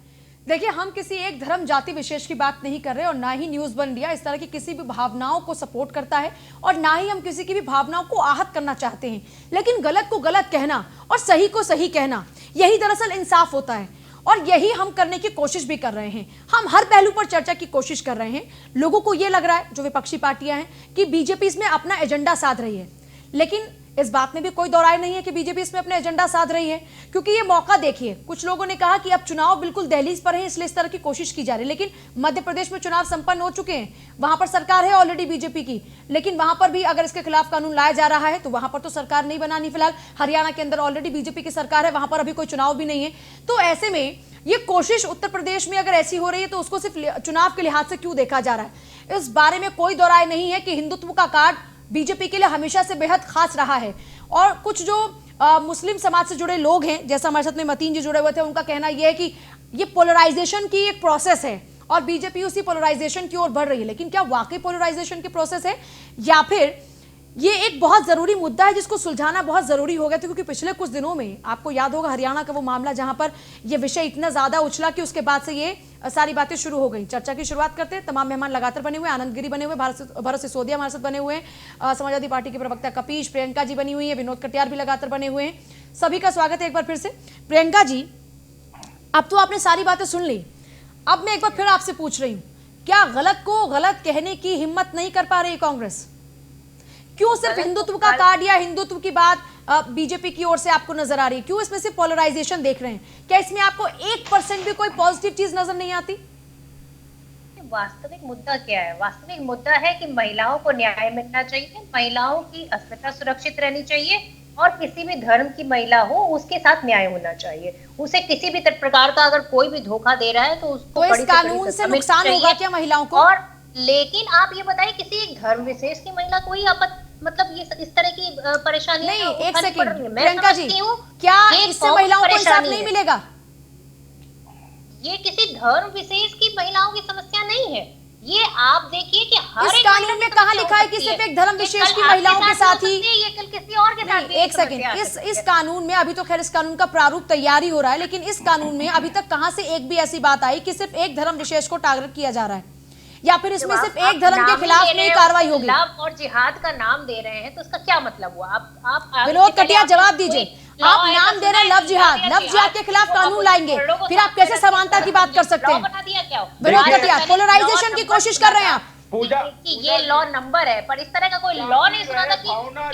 देखिए, हम किसी एक धर्म जाति विशेष की बात नहीं कर रहे और ना ही न्यूज़ वन इंडिया इस तरह की किसी भी भावनाओं को सपोर्ट करता है और ना ही हम किसी की भी भावनाओं को आहत करना चाहते हैं। लेकिन गलत को गलत कहना और सही को सही कहना, यही दरअसल इंसाफ होता है और यही हम करने की कोशिश भी कर रहे हैं। हम हर पहलू पर चर्चा की कोशिश कर रहे हैं। लोगों को यह लग रहा है, जो विपक्षी पार्टियां हैं, कि बीजेपी इसमें अपना एजेंडा साध रही है, लेकिन इस बात में भी कोई दो राय नहीं है कि बीजेपी इसमें अपना एजेंडा साध रही है, क्योंकि ये मौका देखिए। कुछ लोगों ने कहा कि अब चुनाव बिल्कुल दहलीज पर है, इसलिए इस तरह की कोशिश की जा रही है। लेकिन मध्य प्रदेश में चुनाव संपन्न हो चुके हैं, वहां पर सरकार है ऑलरेडी बीजेपी की, लेकिन वहां पर भी अगर इसके खिलाफ कानून लाया जा रहा है तो वहां पर तो सरकार नहीं बनानी फिलहाल। हरियाणा के अंदर ऑलरेडी बीजेपी की सरकार है, वहां पर अभी कोई चुनाव भी नहीं है। तो ऐसे में ये कोशिश उत्तर प्रदेश में अगर ऐसी हो रही है तो उसको सिर्फ चुनाव के लिहाज से क्यों देखा जा रहा है? इस बारे में कोई दो राय नहीं है कि हिंदुत्व का कार्ड बीजेपी के लिए हमेशा से बेहद खास रहा है। और कुछ जो मुस्लिम समाज से जुड़े लोग हैं, जैसा हमारे साथ में मतीन जी जुड़े हुए थे, उनका कहना यह है कि ये पोलराइजेशन की एक प्रोसेस है और बीजेपी उसी पोलराइजेशन की ओर बढ़ रही है। लेकिन क्या वाकई पोलराइजेशन की प्रोसेस है या फिर ये एक बहुत जरूरी मुद्दा है जिसको सुलझाना बहुत जरूरी हो गया था, क्योंकि पिछले कुछ दिनों में आपको याद होगा हरियाणा का वो मामला जहां पर ये विषय इतना ज्यादा उछला कि उसके बाद से ये सारी बातें शुरू हो गई। चर्चा की शुरुआत करते हैं। तमाम मेहमान लगातार बने हुए, आनंद गिरी बने हुए, भरत सिसोदिया हमारे साथ बने हुए हैं, समाजवादी पार्टी के प्रवक्ता कपीश, प्रियंका जी बनी हुई है, विनोद कटियार भी लगातार बने हुए हैं। सभी का स्वागत है एक बार फिर से। प्रियंका जी, अब तो आपने सारी बातें सुन ली, अब मैं एक बार फिर आपसे पूछ रही हूँ, क्या गलत को गलत कहने की हिम्मत नहीं कर पा रही कांग्रेस? क्यों सिर्फ हिंदुत्व का कार्ड या हिंदुत्व की बात बीजेपी की ओर से आपको नजर आ रही है? क्यों इसमें से पोलराइजेशन देख रहे हैं? क्या इसमें आपको 1% भी कोई पॉजिटिव चीज नजर नहीं आती? वास्तविक मुद्दा क्या है? वास्तविक मुद्दा है कि महिलाओं को न्याय मिलना चाहिए, महिलाओं की अस्मिता सुरक्षित रहनी चाहिए, और किसी भी धर्म की महिला हो उसके साथ न्याय होना चाहिए। उसे किसी भी प्रकार का अगर कोई भी धोखा दे रहा है तो उसको तो इस कानून से नुकसान होगा क्या महिलाओं को? और लेकिन आप ये बताइए, किसी एक धर्म विशेष की महिला को ही मतलब ये इस तरह की परेशानी नहीं, एक सेकंड प्रियंका जी, क्या इससे महिलाओं को इंसाफ नहीं मिलेगा? ये किसी धर्म विशेष की महिलाओं की समस्या नहीं है। ये आप देखिए कि हर इस कानून में कहाँ लिखा है कि सिर्फ एक धर्म विशेष की महिलाओं के साथ ही? ये कल किसी और के साथ भी एक सेकंड, इस कानून में अभी तो खैर इस कानून का प्रारूप तैयारी हो रहा है, लेकिन इस कानून में अभी तक कहां से एक भी ऐसी बात आई कि सिर्फ एक धर्म विशेष को टारगेट किया जा रहा है, या फिर इसमें सिर्फ एक धर्म के खिलाफ नहीं कार्रवाई होगी? लव और जिहाद का नाम दे रहे हैं तो उसका क्या मतलब हुआ? आप विनोद कटियार जवाब दीजिए। आप नाम दे रहे हैं लव जिहाद के खिलाफ कानून लाएंगे, फिर आप कैसे समानता की बात कर सकते हैं? विनोद कटियार, पोलराइजेशन की कोशिश कर रहे हैं आप। कि ये लॉ नंबर है, पर इस तरह का कोई लॉ नहीं सुना था कि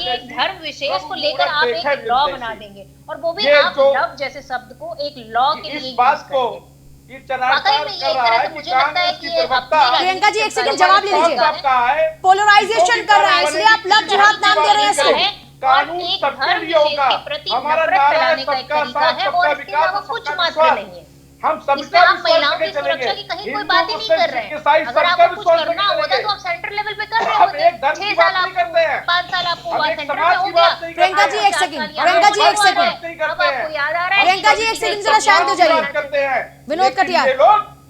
एक धर्म विशेष को लेकर आप एक लॉ बना देंगे, और वो भी आप लव जैसे शब्द को एक लॉ के लिए बात को प्रियंका जी एक सेकंड जवाब ले लीजिए। पोलराइजेशन कर रहा है इसलिए आप लव जिहाद नाम दे रहे हैं इसको। कानून सबके लिए होगा, हमारा नारा है सबका साथ सबका विकास कुछ मात्र नहीं है। हम इसमें आप महिलाओं की सुरक्षा की कहीं कोई बात ही नहीं कर रहे हैं। अगर आपको कुछ करना होता तो आप सेंटर लेवल पे कर रहे होते। 6 साल आपको 5 साल आपको वहाँ सेंटर में हो गया। प्रियंका जी एक सेकंड, प्रियंका जी एक सेकंड, अब आपको याद आ रहा है? प्रियंका जी एक सेकंड जरा शांत हो जाइए। विनोद कटियार,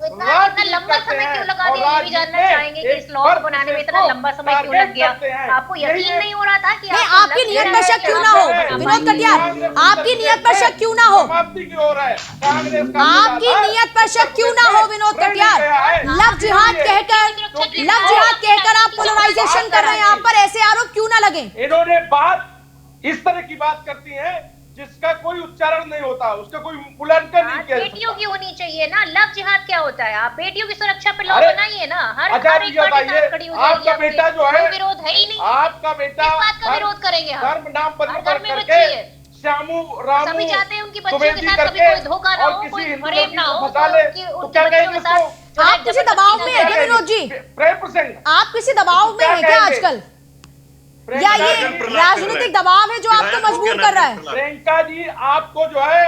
इतना लंबा समय क्यों लगा दिया? ये भी जानना चाहेंगे कि इस लॉ को बनाने में इतना लंबा समय क्यों लग गया? आपको यकीन नहीं हो रहा था कि नहीं, आपकी नियत पर शक क्यों ना हो? विनोद कटियार, आपकी नियत पर शक क्यों ना हो? आपकी नियत पर शक क्यों ना हो विनोद कटियार? लव जिहाद कहकर आप पोलराइजेशन कर रहे हैं, आप पर ऐसे आरोप क्यों ना लगे? इन्होंने बात इस तरह की बात करती है जिसका कोई उच्चारण नहीं होता, उसका कोई मूल्यांकन नहीं किया। बेटियों की होनी चाहिए ना। लव जिहाद क्या होता है? आप बेटियों की सुरक्षा पे लॉ बनाइए ना। हर एक पार्टी साथ खड़ी हो जाएगी। आपका बेटा जो है, विरोध है ही नहीं। आपका बेटा इस बात का विरोध करेंगे हम। धर्म नाम पर करके श्यामू रामू सभी चाहते हैं उनकी बच्ची के साथ कभी कोई धोखा ना हो, कोई फरेब ना हो, उनके बच्चों के साथ। आप किसी दबाव में है क्या विनोद जी? आप किसी दबाव में है क्या आजकल, या ये राजनीतिक दबाव है जो आपको मजबूर कर रहा है? प्रियंका जी, आपको जो है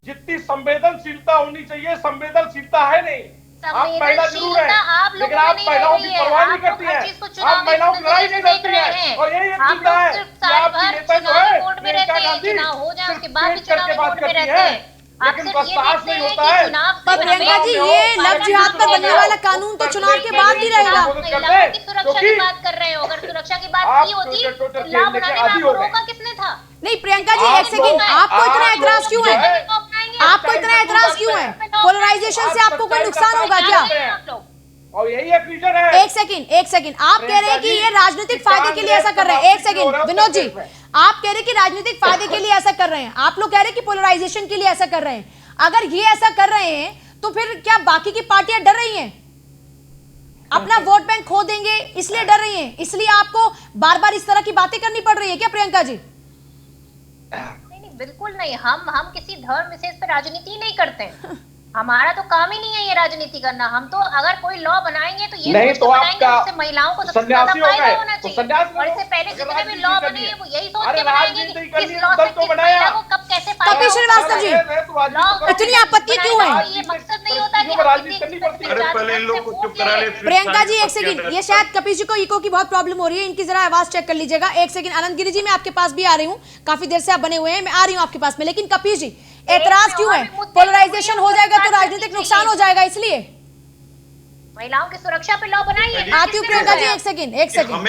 जितनी संवेदनशीलता होनी चाहिए, संवेदनशीलता है नहीं। आप महिला जरूर है, लेकिन आप महिलाओं की परवाह नहीं करती हैं, आप महिलाओं की लड़ाई नहीं लड़ती हैं, और यही एक मुद्दा है कि आपकी नेता जो है प्रियंका गांधी ट्वीट करके बात करती है, लेकिन बस साहस नहीं होता है। पर प्रियंका जी, ये लव जिहाद पर बनने वाला कानून तो चुनाव के बाद ही रहेगा। महिलाओं की सुरक्षा की बात कर रहे हो, अगर सुरक्षा की बात की होती तो लॉ बनाने में आपको रोका किसने था? नहीं प्रियंका जी एक सेकंड, आपको इतना एतराज क्यों है? आपको इतना एतराज क्यों है? पोलराइजेशन से आपको कोई नुकसान होगा क्या? और यही एक रीजन है। एक सेकंड, आप कह रहे हैं कि ये राजनीतिक फायदे के लिए ऐसा कर रहे हैं। एक सेकंड विनोद जी, आप कह रहे हैं कि राजनीतिक फायदे के लिए ऐसा कर रहे हैं, आप लोग कह रहे हैं कि पोलराइजेशन के लिए ऐसा कर रहे हैं। अगर ये ऐसा कर रहे हैं तो फिर क्या बाकी की पार्टियां डर रही हैं? अपना वोट बैंक खो देंगे इसलिए डर रही हैं, इसलिए आपको बार बार इस तरह की बातें करनी पड़ रही है क्या प्रियंका जी? नहीं, बिल्कुल नहीं। हम किसी धर्म विशेष पे राजनीति नहीं करते हैं। हमारा तो काम ही नहीं है ये राजनीति करना। हम तो अगर कोई लॉ बनाएंगे तो ये नहीं तो बनाएंगे जिससे महिलाओं को सबसे ज्यादा फायदा होना चाहिए। और इससे पहले जितने भी लॉ बने हैं वो यही सोच के बनाएंगे कि किस लॉ से किस महिला को कब कैसे फायदा होगा। श्रीवास्तव जी, इतनी आपत्ति क्यों है? ये मकसद नहीं होता कि प्रियंका जी एक सेकंड, ये शायद कपिश जी को इको की बहुत प्रॉब्लम हो रही है, इनकी जरा आवाज चेक कर लीजिएगा। एक सेकंड, आनंद गिरी जी मैं आपके पास भी आ रही हूँ, काफी देर से आप बने हुए हैं, मैं आ रही हूँ आपके पास में। लेकिन कपिश जी एतराज क्यों है? पोलराइजेशन हो जाएगा तो राजनीतिक नुकसान हो जाएगा, इसलिए महिलाओं की सुरक्षा पे लॉ बनाइए। आती हूँ प्रियंका जी, एक सेकंड।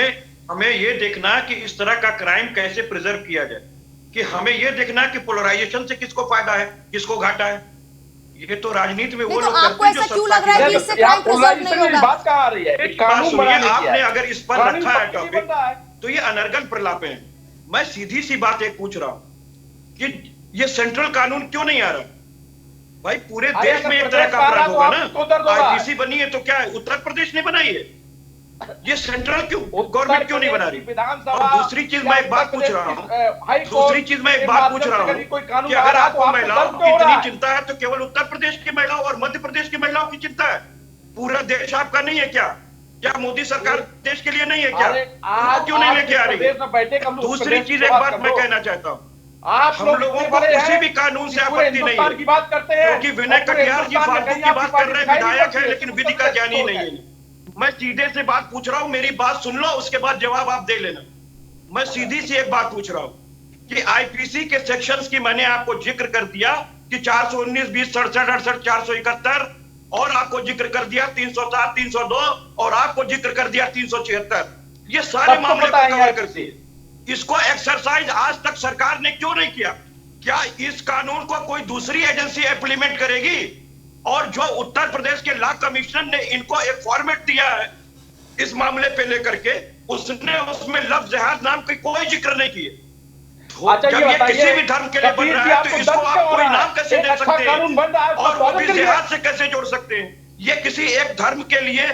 हमें ये देखना कि इस तरह का क्राइम कैसे प्रिजर्व किया जाए, कि हमें ये देखना कि पोलराइजेशन से किसको फायदा है, किसको घाटा है। ये तो राजनीति में वो लोग आपको ऐसा क्यों लग रहा है कि इससे क्राइम प्रिजर्व नहीं होगा? बात कहाँ आ रही है? कानून बनाने आपने अगर इस पर रखा है टॉपिक तो ये अनर्गल प्रलाप है। मैं सीधी सी बात एक पूछ रहा हूं कि ये सेंट्रल कानून क्यों नहीं आ रहा? भाई पूरे देश में एक तरह का अपराध होगा ना। आईपीसी बनी है तो क्या है उत्तर प्रदेश ने बनाई है? ये सेंट्रल क्यों गवर्नमेंट क्यों नहीं बना रही? और दूसरी चीज मैं एक बात पूछ रहा हूँ कि अगर आपको महिलाओं की इतनी चिंता है तो केवल उत्तर प्रदेश की महिलाओं और मध्य प्रदेश की महिलाओं की चिंता है, पूरा देश आपका नहीं है क्या? क्या मोदी सरकार देश के लिए नहीं है क्या? क्यों नहीं लेके आ रही है? दूसरी चीज एक बात मैं कहना चाहता हूँ, हम लोगों को किसी भी कानून से आपत्ति नहीं है, क्योंकि विनय कटियार जी फालतू की बात कर रहे हैं, विधायक है लेकिन विधि का ज्ञानी नहीं है। मैं सीधे से बात पूछ रहा हूं, मेरी बात सुन लो, उसके बाद जवाब आप दे लेना। मैं सीधी सी एक बात पूछ रहा हूं कि आईपीसी के सेक्शंस की मैंने आपको जिक्र कर दिया कि 419, 20, 67, 68, 471 और आपको जिक्र कर दिया 307, 302 और आपको जिक्र कर दिया 376। ये सारे मामले को कवर करती है। इसको एक्सरसाइज आज तक सरकार ने क्यों नहीं किया? क्या इस कानून को कोई दूसरी एजेंसी इंप्लीमेंट करेगी? और जो उत्तर प्रदेश के लॉ कमिश्नर ने इनको एक फॉर्मेट दिया है इस मामले पे लेकर के, उसने उसमें लफ्ज जिहाद नाम की कोई जिक्र नहीं किए। अच्छा, जब ये किसी भी धर्म के लिए बन रहा है तो इसको आप कोई नाम कैसे दे सकते हैं और वो भी जिहाद से कैसे जोड़ सकते हैं? ये किसी एक धर्म के लिए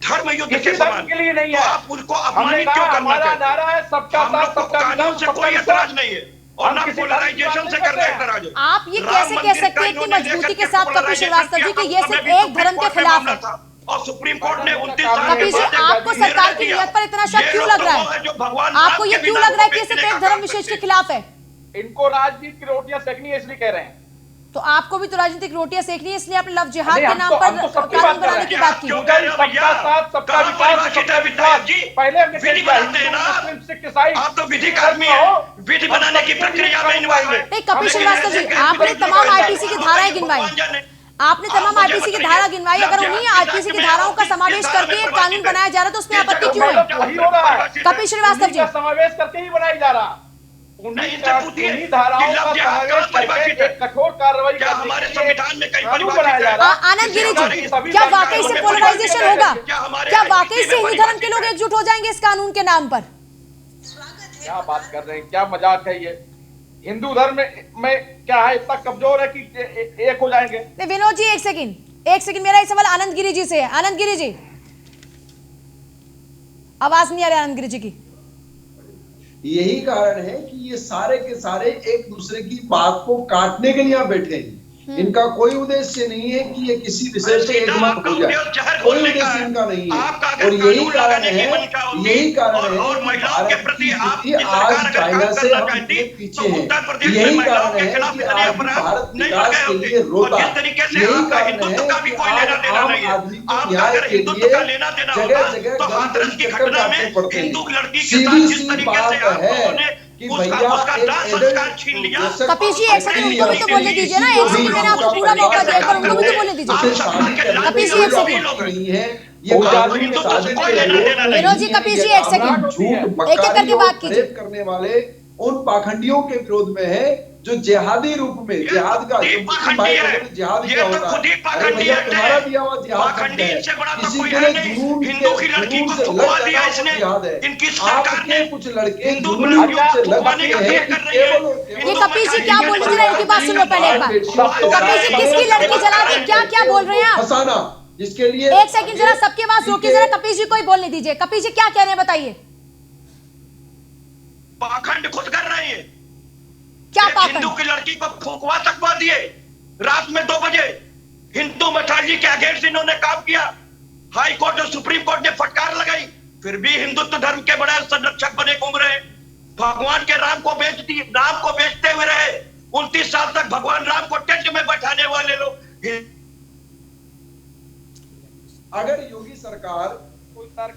धर्म युद्ध के समान के लिए नहीं है। तो आप उनको अपमानित क्यों करना चाहते हैं? सबका साथ सबका कानून से कोई एतराज नहीं है और ना पोलराइजेशन से करना एतराज है। आप ये कैसे कह सकते हैं इतनी मजबूती के साथ कपिल श्रीवास्तव जी कि ये सिर्फ एक धर्म के खिलाफ है? और सुप्रीम कोर्ट ने 29 कपिल जी, आपको सरकार की नीयत पर इतना शक क्यों लग रहा है? आपको ये क्यों लग रहा है कि ये सिर्फ एक धर्म विशेष के खिलाफ है? इनको राजनीति की रोटियां सेकनी है इसलिए कह रहे हैं। तो आपको भी तो राजनीतिक रोटियां सेकनी है, इसलिए आपने लव जिहाद के नाम पर कानून बनाने की बात की। सबका साथ सबका विकास, सबका विकास पहले हमने विधि बनाते हैं ना, आप तो विधि का आदमी है, विधि बनाने की प्रक्रिया में इन्वॉल्व है। नहीं कपिल श्रीवास्तव जी, आपने तमाम आईपीसी की धाराएं गिनवाई, आपने तमाम आईपीसी की धारा गिनवाई। अगर उन्हीं आईपीसी की धाराओं का समावेश करके एक कानून बनाया जा रहा है तो उसमें आपत्ति क्यों है? कपिल श्रीवास्तव जी, समावेश करके ही बनाया जा रहा, उन्हीं धाराओं का समावेश करके एक कठोर कार्रवाई क्या हमारे संविधान में कहीं कानून बनाया जा रहा। आनंद गिरी जी, क्या वाकई से पोलराइजेशन होगा? क्या वाकई से हिंदू धर्म के लोग एकजुट हो जाएंगे इस कानून के नाम पर? क्या बात कर रहे हैं, क्या मजाक है ये? हिंदू धर्म में क्या है इतना कमजोर है कि एक हो जाएंगे? नहीं विनोद जी, एक सेकंड, मेरा ये सवाल आनंद गिरी जी से है। आनंद गिरी जी, आवाज नहीं आ रही आनंद गिरी जी की। यही कारण है कि ये सारे के सारे एक दूसरे की बात को काटने के लिए यहाँ बैठे हैं। इनका कोई उद्देश्य नहीं है कि ये किसी विषय से एकमत हो जाए, कोई उद्देश्य इनका नहीं है। और यही कारण है कि आज चाइना से हम इतने पीछे हैं। यही कारण है कि आज भारत विकास के लिए रोता। यही कारण है कि आज आम आदमी को न्याय के लिए जगह जगह गणतंत्र के चक्कर काटने पड़ते हैं। सीधी सी बात है कि भैया कपिल जी, एक सेकंड उनको भी तो बोलने दीजिए ना। एक सेकंड मैंने आपको पूरा मौका दिया, पर उनको भी तो बोलने दीजिए। कपिल जी एक सेकंड, विनोद जी, कपिल जी एक सेकंड, एक एक करके बात कीजिए। करने वाले उन पाखंडियों के विरोध में है जो जिहादी रूप में जिहाद का जिहाद क्या होता है? अरे भैया तुम्हारा दिया हुआ जिहाद है, किसी के जुनून से लग जाना वो जिहाद है। आपके कुछ लड़के जुनून से लग चुके हैं। ये कपिल जी क्या बोल रहे हैं, इनकी बात सुनो पहले एक बार। कपिल जी, किसकी लड़की जला दी, क्या क्या बोल रहे हैं आप? फसाना, जिसके लिए एक सेकंड जरा सबके बात रोकिए, जरा कपिल जी को ही बोलने दीजिए। कपिल जी क्या कह रहे हैं बताइए। पाखंड खुद कर रहे हैं। क्या पाखंड? हिंदू की लड़की को फूंकवा तकवा दिए रात में 2 बजे। हिंदू मठाजी के अगेंस्ट इन्होंने काम किया। हाई कोर्ट और सुप्रीम कोर्ट ने फटकार लगाई, फिर भी हिंदुत्व धर्म के बड़े संरक्षक बने घूम रहे। भगवान के नाम को बेचते हुए रहे। 29 साल तक भगवान राम को टेंट में बैठाने वाले लोग। अगर योगी सरकार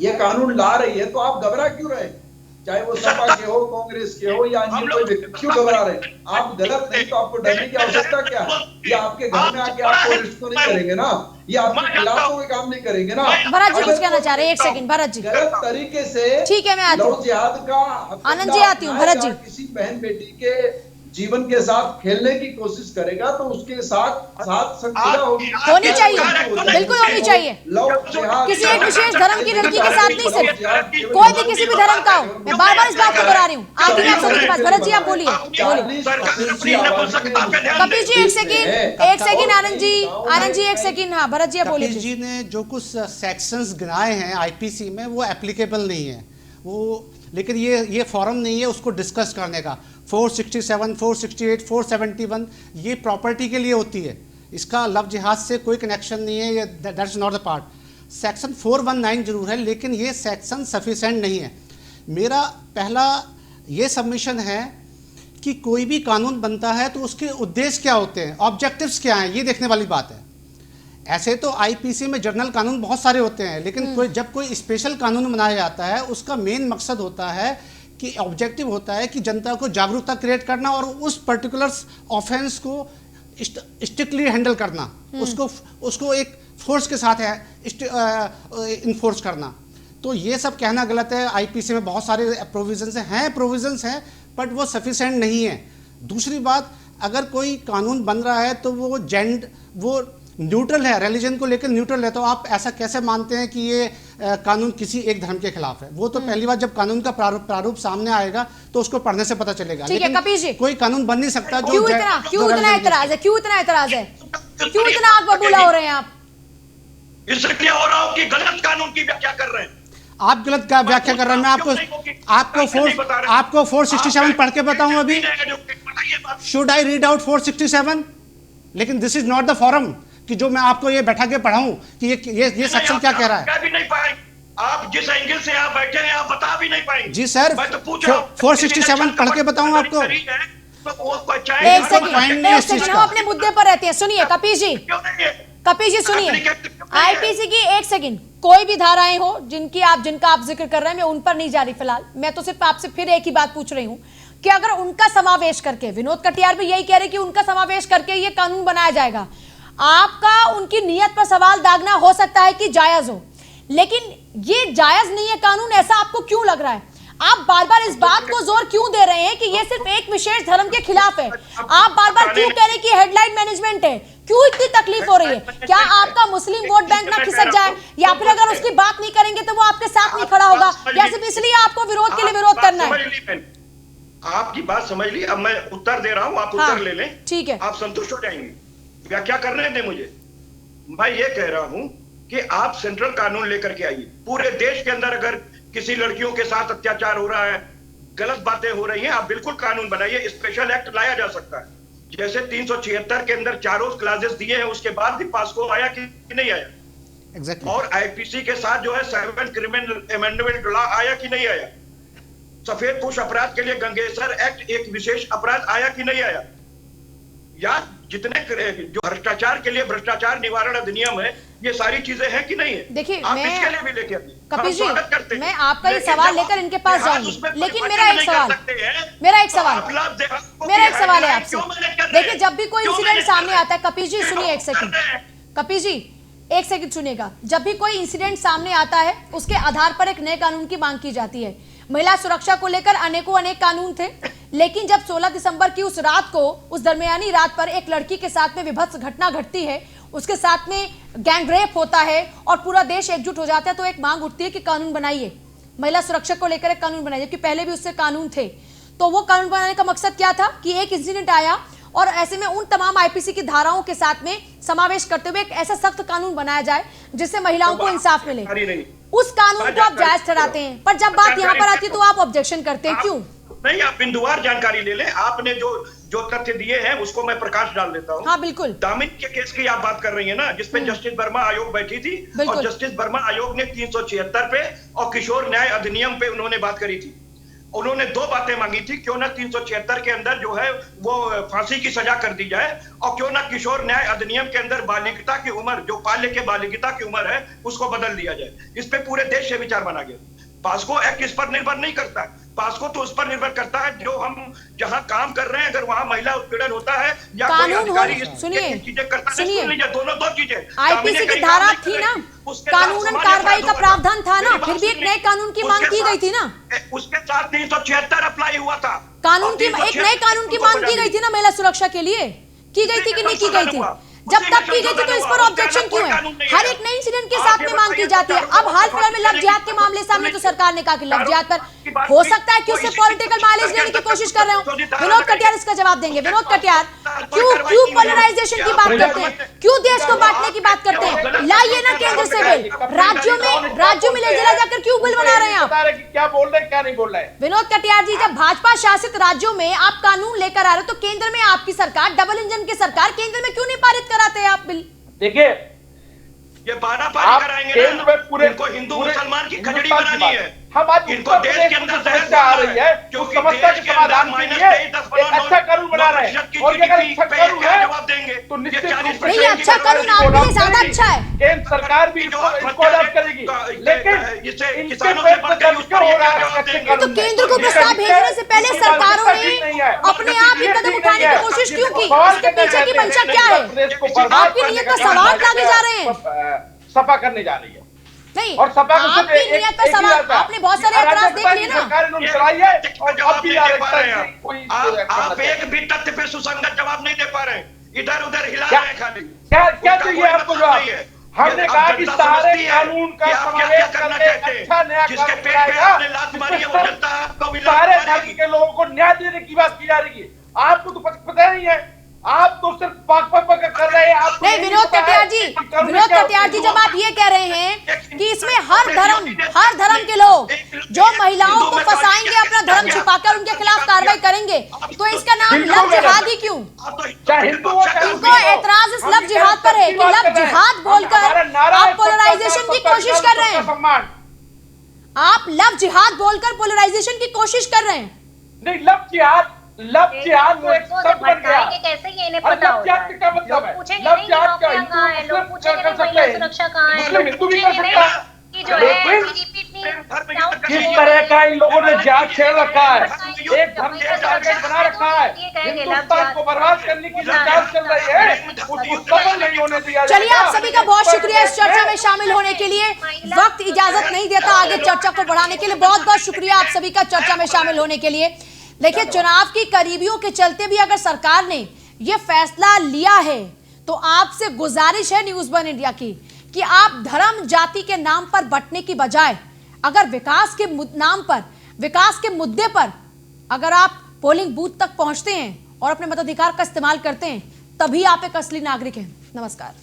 ये कानून ला रही है तो आप घबरा क्यों रहे? चाहे वो सपा के हो, कांग्रेस के हो या अन्य कोई व्यक्ति, क्यों घबरा रहे हैं? आप गलत नहीं तो आपको डरने की आवश्यकता क्या है? ये आपके घर में आके आपको अरेस्ट तो नहीं करेंगे ना, ये आपके खिलाफ कोई काम नहीं करेंगे ना। भरत जी कुछ कहना चाह रहे हैं, एक सेकंड भरत जी। गलत तरीके से ठीक है, मैं आती हूँ। लव जिहाद का आनंद जी आती हूँ। भरत जी, किसी बहन बेटी के जीवन के साथ खेलने की कोशिश करेगा तो उसके साथ संगीता होनी चाहिए, बिल्कुल होनी चाहिए। किसी एक विशेष धर्म की लड़की के साथ नहीं, सिर्फ कोई भी किसी भी धर्म का हो। मैं बार बार इस बात को दोहरा रही हूँ। आती हूँ आप सभी के पास। भरत जी आप बोलिए। कपिल जी एक सेकंड। आनंद जी एक सेकंड। हाँ भरत जी आप बोलिए। कपिल जी ने जो कुछ सेक्शंस गिनाए हैं आईपीसी में वो एप्लीकेबल नहीं है वो, लेकिन ये फॉरम नहीं है उसको डिस्कस करने का। 467, 468, 471 ये प्रॉपर्टी के लिए होती है, इसका लव जिहाद से कोई कनेक्शन नहीं है, ये that's not the part. Section 419 जरूर है लेकिन ये सेक्शन सफिशेंट नहीं है। मेरा पहला ये सबमिशन है कि कोई भी कानून बनता है तो उसके उद्देश्य क्या होते हैं, ऑब्जेक्टिव्स क्या हैं, ये देखने वाली बात है। ऐसे तो आईपीसी में जनरल कानून बहुत सारे होते हैं लेकिन जब कोई स्पेशल कानून बनाया जाता है उसका मेन मकसद होता है कि ऑब्जेक्टिव होता है कि जनता को जागरूकता क्रिएट करना और उस पर्टिकुलर ऑफेंस को स्ट्रिक्टली हैंडल करना, उसको एक फोर्स के साथ इन्फोर्स करना। तो ये सब कहना गलत है। आईपीसी में बहुत सारे प्रोविजंस हैं बट वो सफिशिएंट नहीं है। दूसरी बात, अगर कोई कानून बन रहा है तो वो न्यूट्रल है, रिलीजन को लेकर न्यूट्रल है, तो आप ऐसा कैसे मानते हैं कि ये कानून किसी एक धर्म के खिलाफ है? वो तो पहली बार जब कानून का प्रारूप सामने आएगा तो उसको पढ़ने से पता चलेगा। लेकिन कोई कानून बन नहीं सकता जो क्यों इतना एतराज है? क्यों इतना आग बबूला हो रहे हैं आप? इसलिए हो रहा हूं कि गलत कानून की व्याख्या कर रहे हैं आप। गलत का व्याख्या कर रहे हैं। मैं आपको 467 पढ़ के बताऊं अभी। Should I read out 467? लेकिन this is not the forum कि जो मैं आपको ये बैठा के पढ़ाऊं कि ये सेक्शन क्या कह रहा है। भी नहीं पाए आप, जिस एंगल से आप बैठे हैं आप बता भी नहीं पाएंगे। जी सर, 467 पढ़ के बताऊं आपको। एक सेकंड, हम अपने मुद्दे पर रहते हैं। सुनिए कपिल जी सुनिए। आईपीसी की एक सेकंड, कोई भी धाराएं हो जिनका आप जिक्र कर रहे हैं, मैं उन पर नहीं जा रही फिलहाल। मैं तो सिर्फ आपसे फिर एक ही बात पूछ रही हूँ कि अगर उनका समावेश करके, विनोद कटियार भी यही कह रहे कि उनका समावेश करके ये कानून बनाया जाएगा, आपका उनकी नीयत पर सवाल दागना हो सकता है कि जायज हो, लेकिन ये जायज नहीं है कानून, ऐसा आपको क्यों लग रहा है? आप बार बार इस बात को जोर क्यों दे रहे हैं कि ये सिर्फ एक विशेष धर्म के खिलाफ है? आप बार बार क्यों कह रहे हैं कि हेडलाइन मैनेजमेंट है? क्यों इतनी तकलीफ हो रही है? क्या आपका मुस्लिम वोट बैंक ना खिसक जाए, या फिर अगर उसकी बात नहीं करेंगे तो वो आपके साथ नहीं खड़ा होगा, या सिर्फ इसलिए आपको विरोध के लिए विरोध करना है? आपकी बात समझ ली, अब मैं उत्तर दे रहा हूं, आप उत्तर ले लें। ठीक है, आप संतुष्ट हो जाएंगे। व्याख्या करने दें मुझे। मैं ये कह रहा हूं कि आप सेंट्रल कानून लेकर के आइए। पूरे देश के अंदर अगर किसी लड़कियों के साथ अत्याचार हो रहा है, गलत बातें हो रही हैं, आप बिल्कुल कानून बनाइए, स्पेशल एक्ट लाया जा सकता है। जैसे 376 के अंदर चारों क्लासेस दिए हैं, उसके बाद भी पास्को आया कि नहीं आया? Exactly. और आईपीसी के साथ जो है 7 क्रिमिनल अमेंडमेंट लॉ आया कि नहीं आया? सफेद पोश अपराध के लिए गंगेसर एक्ट एक विशेष अपराध आया कि नहीं आया? या जितने जो भ्रष्टाचार के लिए भ्रष्टाचार निवारण अधिनियम है, ये सारी चीजें हैं कि नहीं है? देखिए, आप इसके लिए भी लेके आइए। कपिल जी, मैं आपका ये सवाल लेकर इनके पास जाऊंगी, लेकिन मेरा एक सवाल है आपसे। देखिए, जब भी कोई इंसिडेंट सामने आता है, कपिल जी सुनिए एक सेकंड, कपिल जी एक सेकंड सुनिएगा। जब भी कोई इंसिडेंट सामने आता है, उसके आधार पर एक नए कानून की मांग की जाती है। महिला सुरक्षा को लेकर अनेक कानून थे, लेकिन जब 16 दिसंबर की उस रात को, उस दरमियानी रात पर एक लड़की के साथ में विभत्स घटना घटती है, उसके साथ में गैंग रेप होता है और पूरा देश एकजुट हो जाता है, तो एक मांग उठती है कि कानून बनाइए, महिला सुरक्षा को लेकर एक कानून बनाइए, क्योंकि पहले भी उससे कानून थे। तो वो कानून बनाने का मकसद क्या था कि एक इंसिडेंट आया और ऐसे में उन तमाम आईपीसी की धाराओं के साथ में समावेश करते हुए एक ऐसा सख्त कानून बनाया जाए जिससे महिलाओं को इंसाफ मिले। उस कानून को आप जायज ठहराते हैं, पर जब बात यहाँ पर आती है तो आप ऑब्जेक्शन करते हैं, क्यों? नहीं, आप बिंदुवार जानकारी ले लें। आपने जो तथ्य दिए हैं उसको मैं प्रकाश डाल देता हूँ। हाँ बिल्कुल। दामिन के केस की आप बात कर रही है ना, जिसपे जस्टिस वर्मा आयोग बैठी थी, और जस्टिस वर्मा आयोग ने 376 पे और किशोर न्याय अधिनियम पे उन्होंने बात करी थी। उन्होंने दो बातें मांगी थी, क्यों ना 376 के अंदर जो है वो फांसी की सजा कर दी जाए, और क्यों ना किशोर न्याय अधिनियम के अंदर बालिगता की उम्र, जो बाल्य के बालिगता की उम्र है, उसको बदल दिया जाए। इस पे पूरे देश से विचार बना गया। पास्को एक्ट इस पर निर्भर नहीं करता है। पास्को तो उस पर निर्भर करता है जो हम जहां काम कर रहे हैं, अगर वहां महिला उत्पीड़न होता है या कोई अधिकारी चीजें करता है, दोनों दो चीजें। आईपीसी की धारा थी ना, कानूनन कार्रवाई का प्रावधान था ना, फिर भी एक नए कानून की मांग की गई थी ना। उसके साथ 376 अप्लाई हुआ था। कानून की एक नए कानून की मांग की गई थी ना महिला सुरक्षा के लिए, की गई थी कि नहीं की गई थी? जब तक की गई थी तो इस पर ऑब्जेक्शन क्यों है? हर एक नए इंसिडेंट के साथ में मांग की जाती है। अब हाल फिलहाल में लव जिहाद के मामले सामने तो सरकार ने कहा कि लव जिहाद पर हो सकता है कि उससे पॉलिटिकल माइलेज लेने की कोशिश कर रहे हो। विनोद कटियार इसका जवाब देंगे। विनोद कटियार, क्यों पोलराइजेशन की बात करते हैं, क्यों देश को बांटने की बात करते हैं? लाइए ना केंद्र से बिल, राज्यों में ले जाकर क्यों बिल बना रहे हैं आप? क्या बोल रहे हैं क्या नहीं बोल रहे हैं? विनोद कटियार जी, जब भाजपा शासित राज्यों में आप कानून लेकर आ रहे हो तो केंद्र में आपकी सरकार, डबल इंजन की सरकार, केंद्र में क्यों नहीं पारित कराते हैं आप बिल? देखिए, ये बाना पारी कराएंगे केंद्र में पूरे इनको हिंदू मुसलमान की खजड़ी बनानी है। हम आज इनको देश के अंदर समस्या आ रही है, क्योंकि समस्या के समाधान के लिए एक अच्छा कानून बना रहे हैं, और ये अगर अच्छा कानून है जवाब देंगे तो निश्चित रूप से नहीं, अच्छा कानून आपके लिए ज्यादा अच्छा है। केंद्र सरकार भी इसको अडॉप्ट करेगी, लेकिन इनके पेट पे दर्ज क्यों हो रहा है कच्चे कानून? तो केंद्र को प्रस्ताव भेजने से पहले सरकारों ने अपने आप ही कदम उठाने की कोशिश क्यों की? इसके पीछे की मंशा क्या है? आपकी नीयत पर सवाल लागे जा रहे हैं। सपा करने जा रही है नहीं, और सपा को आपकी नीयत पर सवाल, आपने बहुत सारे एतराज देख लिए ना। सरकार इन्होंने चलाई है और अब भी आप एक भी तथ्य पे सुसंगत जवाब नहीं दे पा रहे, इधर उधर हिला रहे हैं खाली। क्या चाहिए आपको जवाब? हमने कहा कि सारे कानून का समावेश करके अच्छा नया कानून बनाएगा, सारे धर्म के लोगों को न्याय देने की बात की जा रही है। आपको तो पता नहीं है, आप तो सिर्फ पाक कर रहे हैं। आप नहीं, विनोद कटियार जी, जब आप ये कह रहे हैं कि इसमें हर धर्म के लोग जो महिलाओं को फंसाएंगे, अपना धर्म छुपाकर उनके खिलाफ कार्रवाई करेंगे, तो इसका नाम लव जिहाद ही क्यों? इनको एतराज इस लव जिहाद पर है कि लव जिहाद बोलकर आप पोलराइजेशन की कोशिश कर रहे हैं। आप लव जिहाद बोलकर पोलराइजेशन की कोशिश कर रहे हैं। नहीं, लव जिहाद वो एक शब्द बन गया। कैसे ये इन्हें पता होता है? क्या मतलब है? पूछेंगे लव नहीं जिहाद का कहाँ है, लोग पूछेंगे नहीं महिला सुरक्षा कहाँ है, मुस्लिम हिंदू भी कर सकता है। कि जो है किस तरह का इन लोगों ने जिहाद छेड़ रखा है, एक धर्म का टारगेट बना रखा है, हिंदुस्तान को बर्बाद करने की सरकार चल रही है, उसको सफल नहीं होने दिया। चलिए, आप सभी का बहुत शुक्रिया इस चर्चा में शामिल होने के लिए। वक्त इजाजत नहीं देता आगे चर्चा को बढ़ाने के लिए। बहुत बहुत शुक्रिया आप सभी का चर्चा में शामिल होने के लिए। देखिए, चुनाव की करीबियों के चलते भी अगर सरकार ने यह फैसला लिया है तो आपसे गुजारिश है न्यूज़ वन इंडिया की कि आप धर्म जाति के नाम पर बंटने की बजाय अगर विकास के नाम पर, विकास के मुद्दे पर अगर आप पोलिंग बूथ तक पहुंचते हैं और अपने मताधिकार का इस्तेमाल करते हैं, तभी आप एक असली नागरिक हैं। नमस्कार।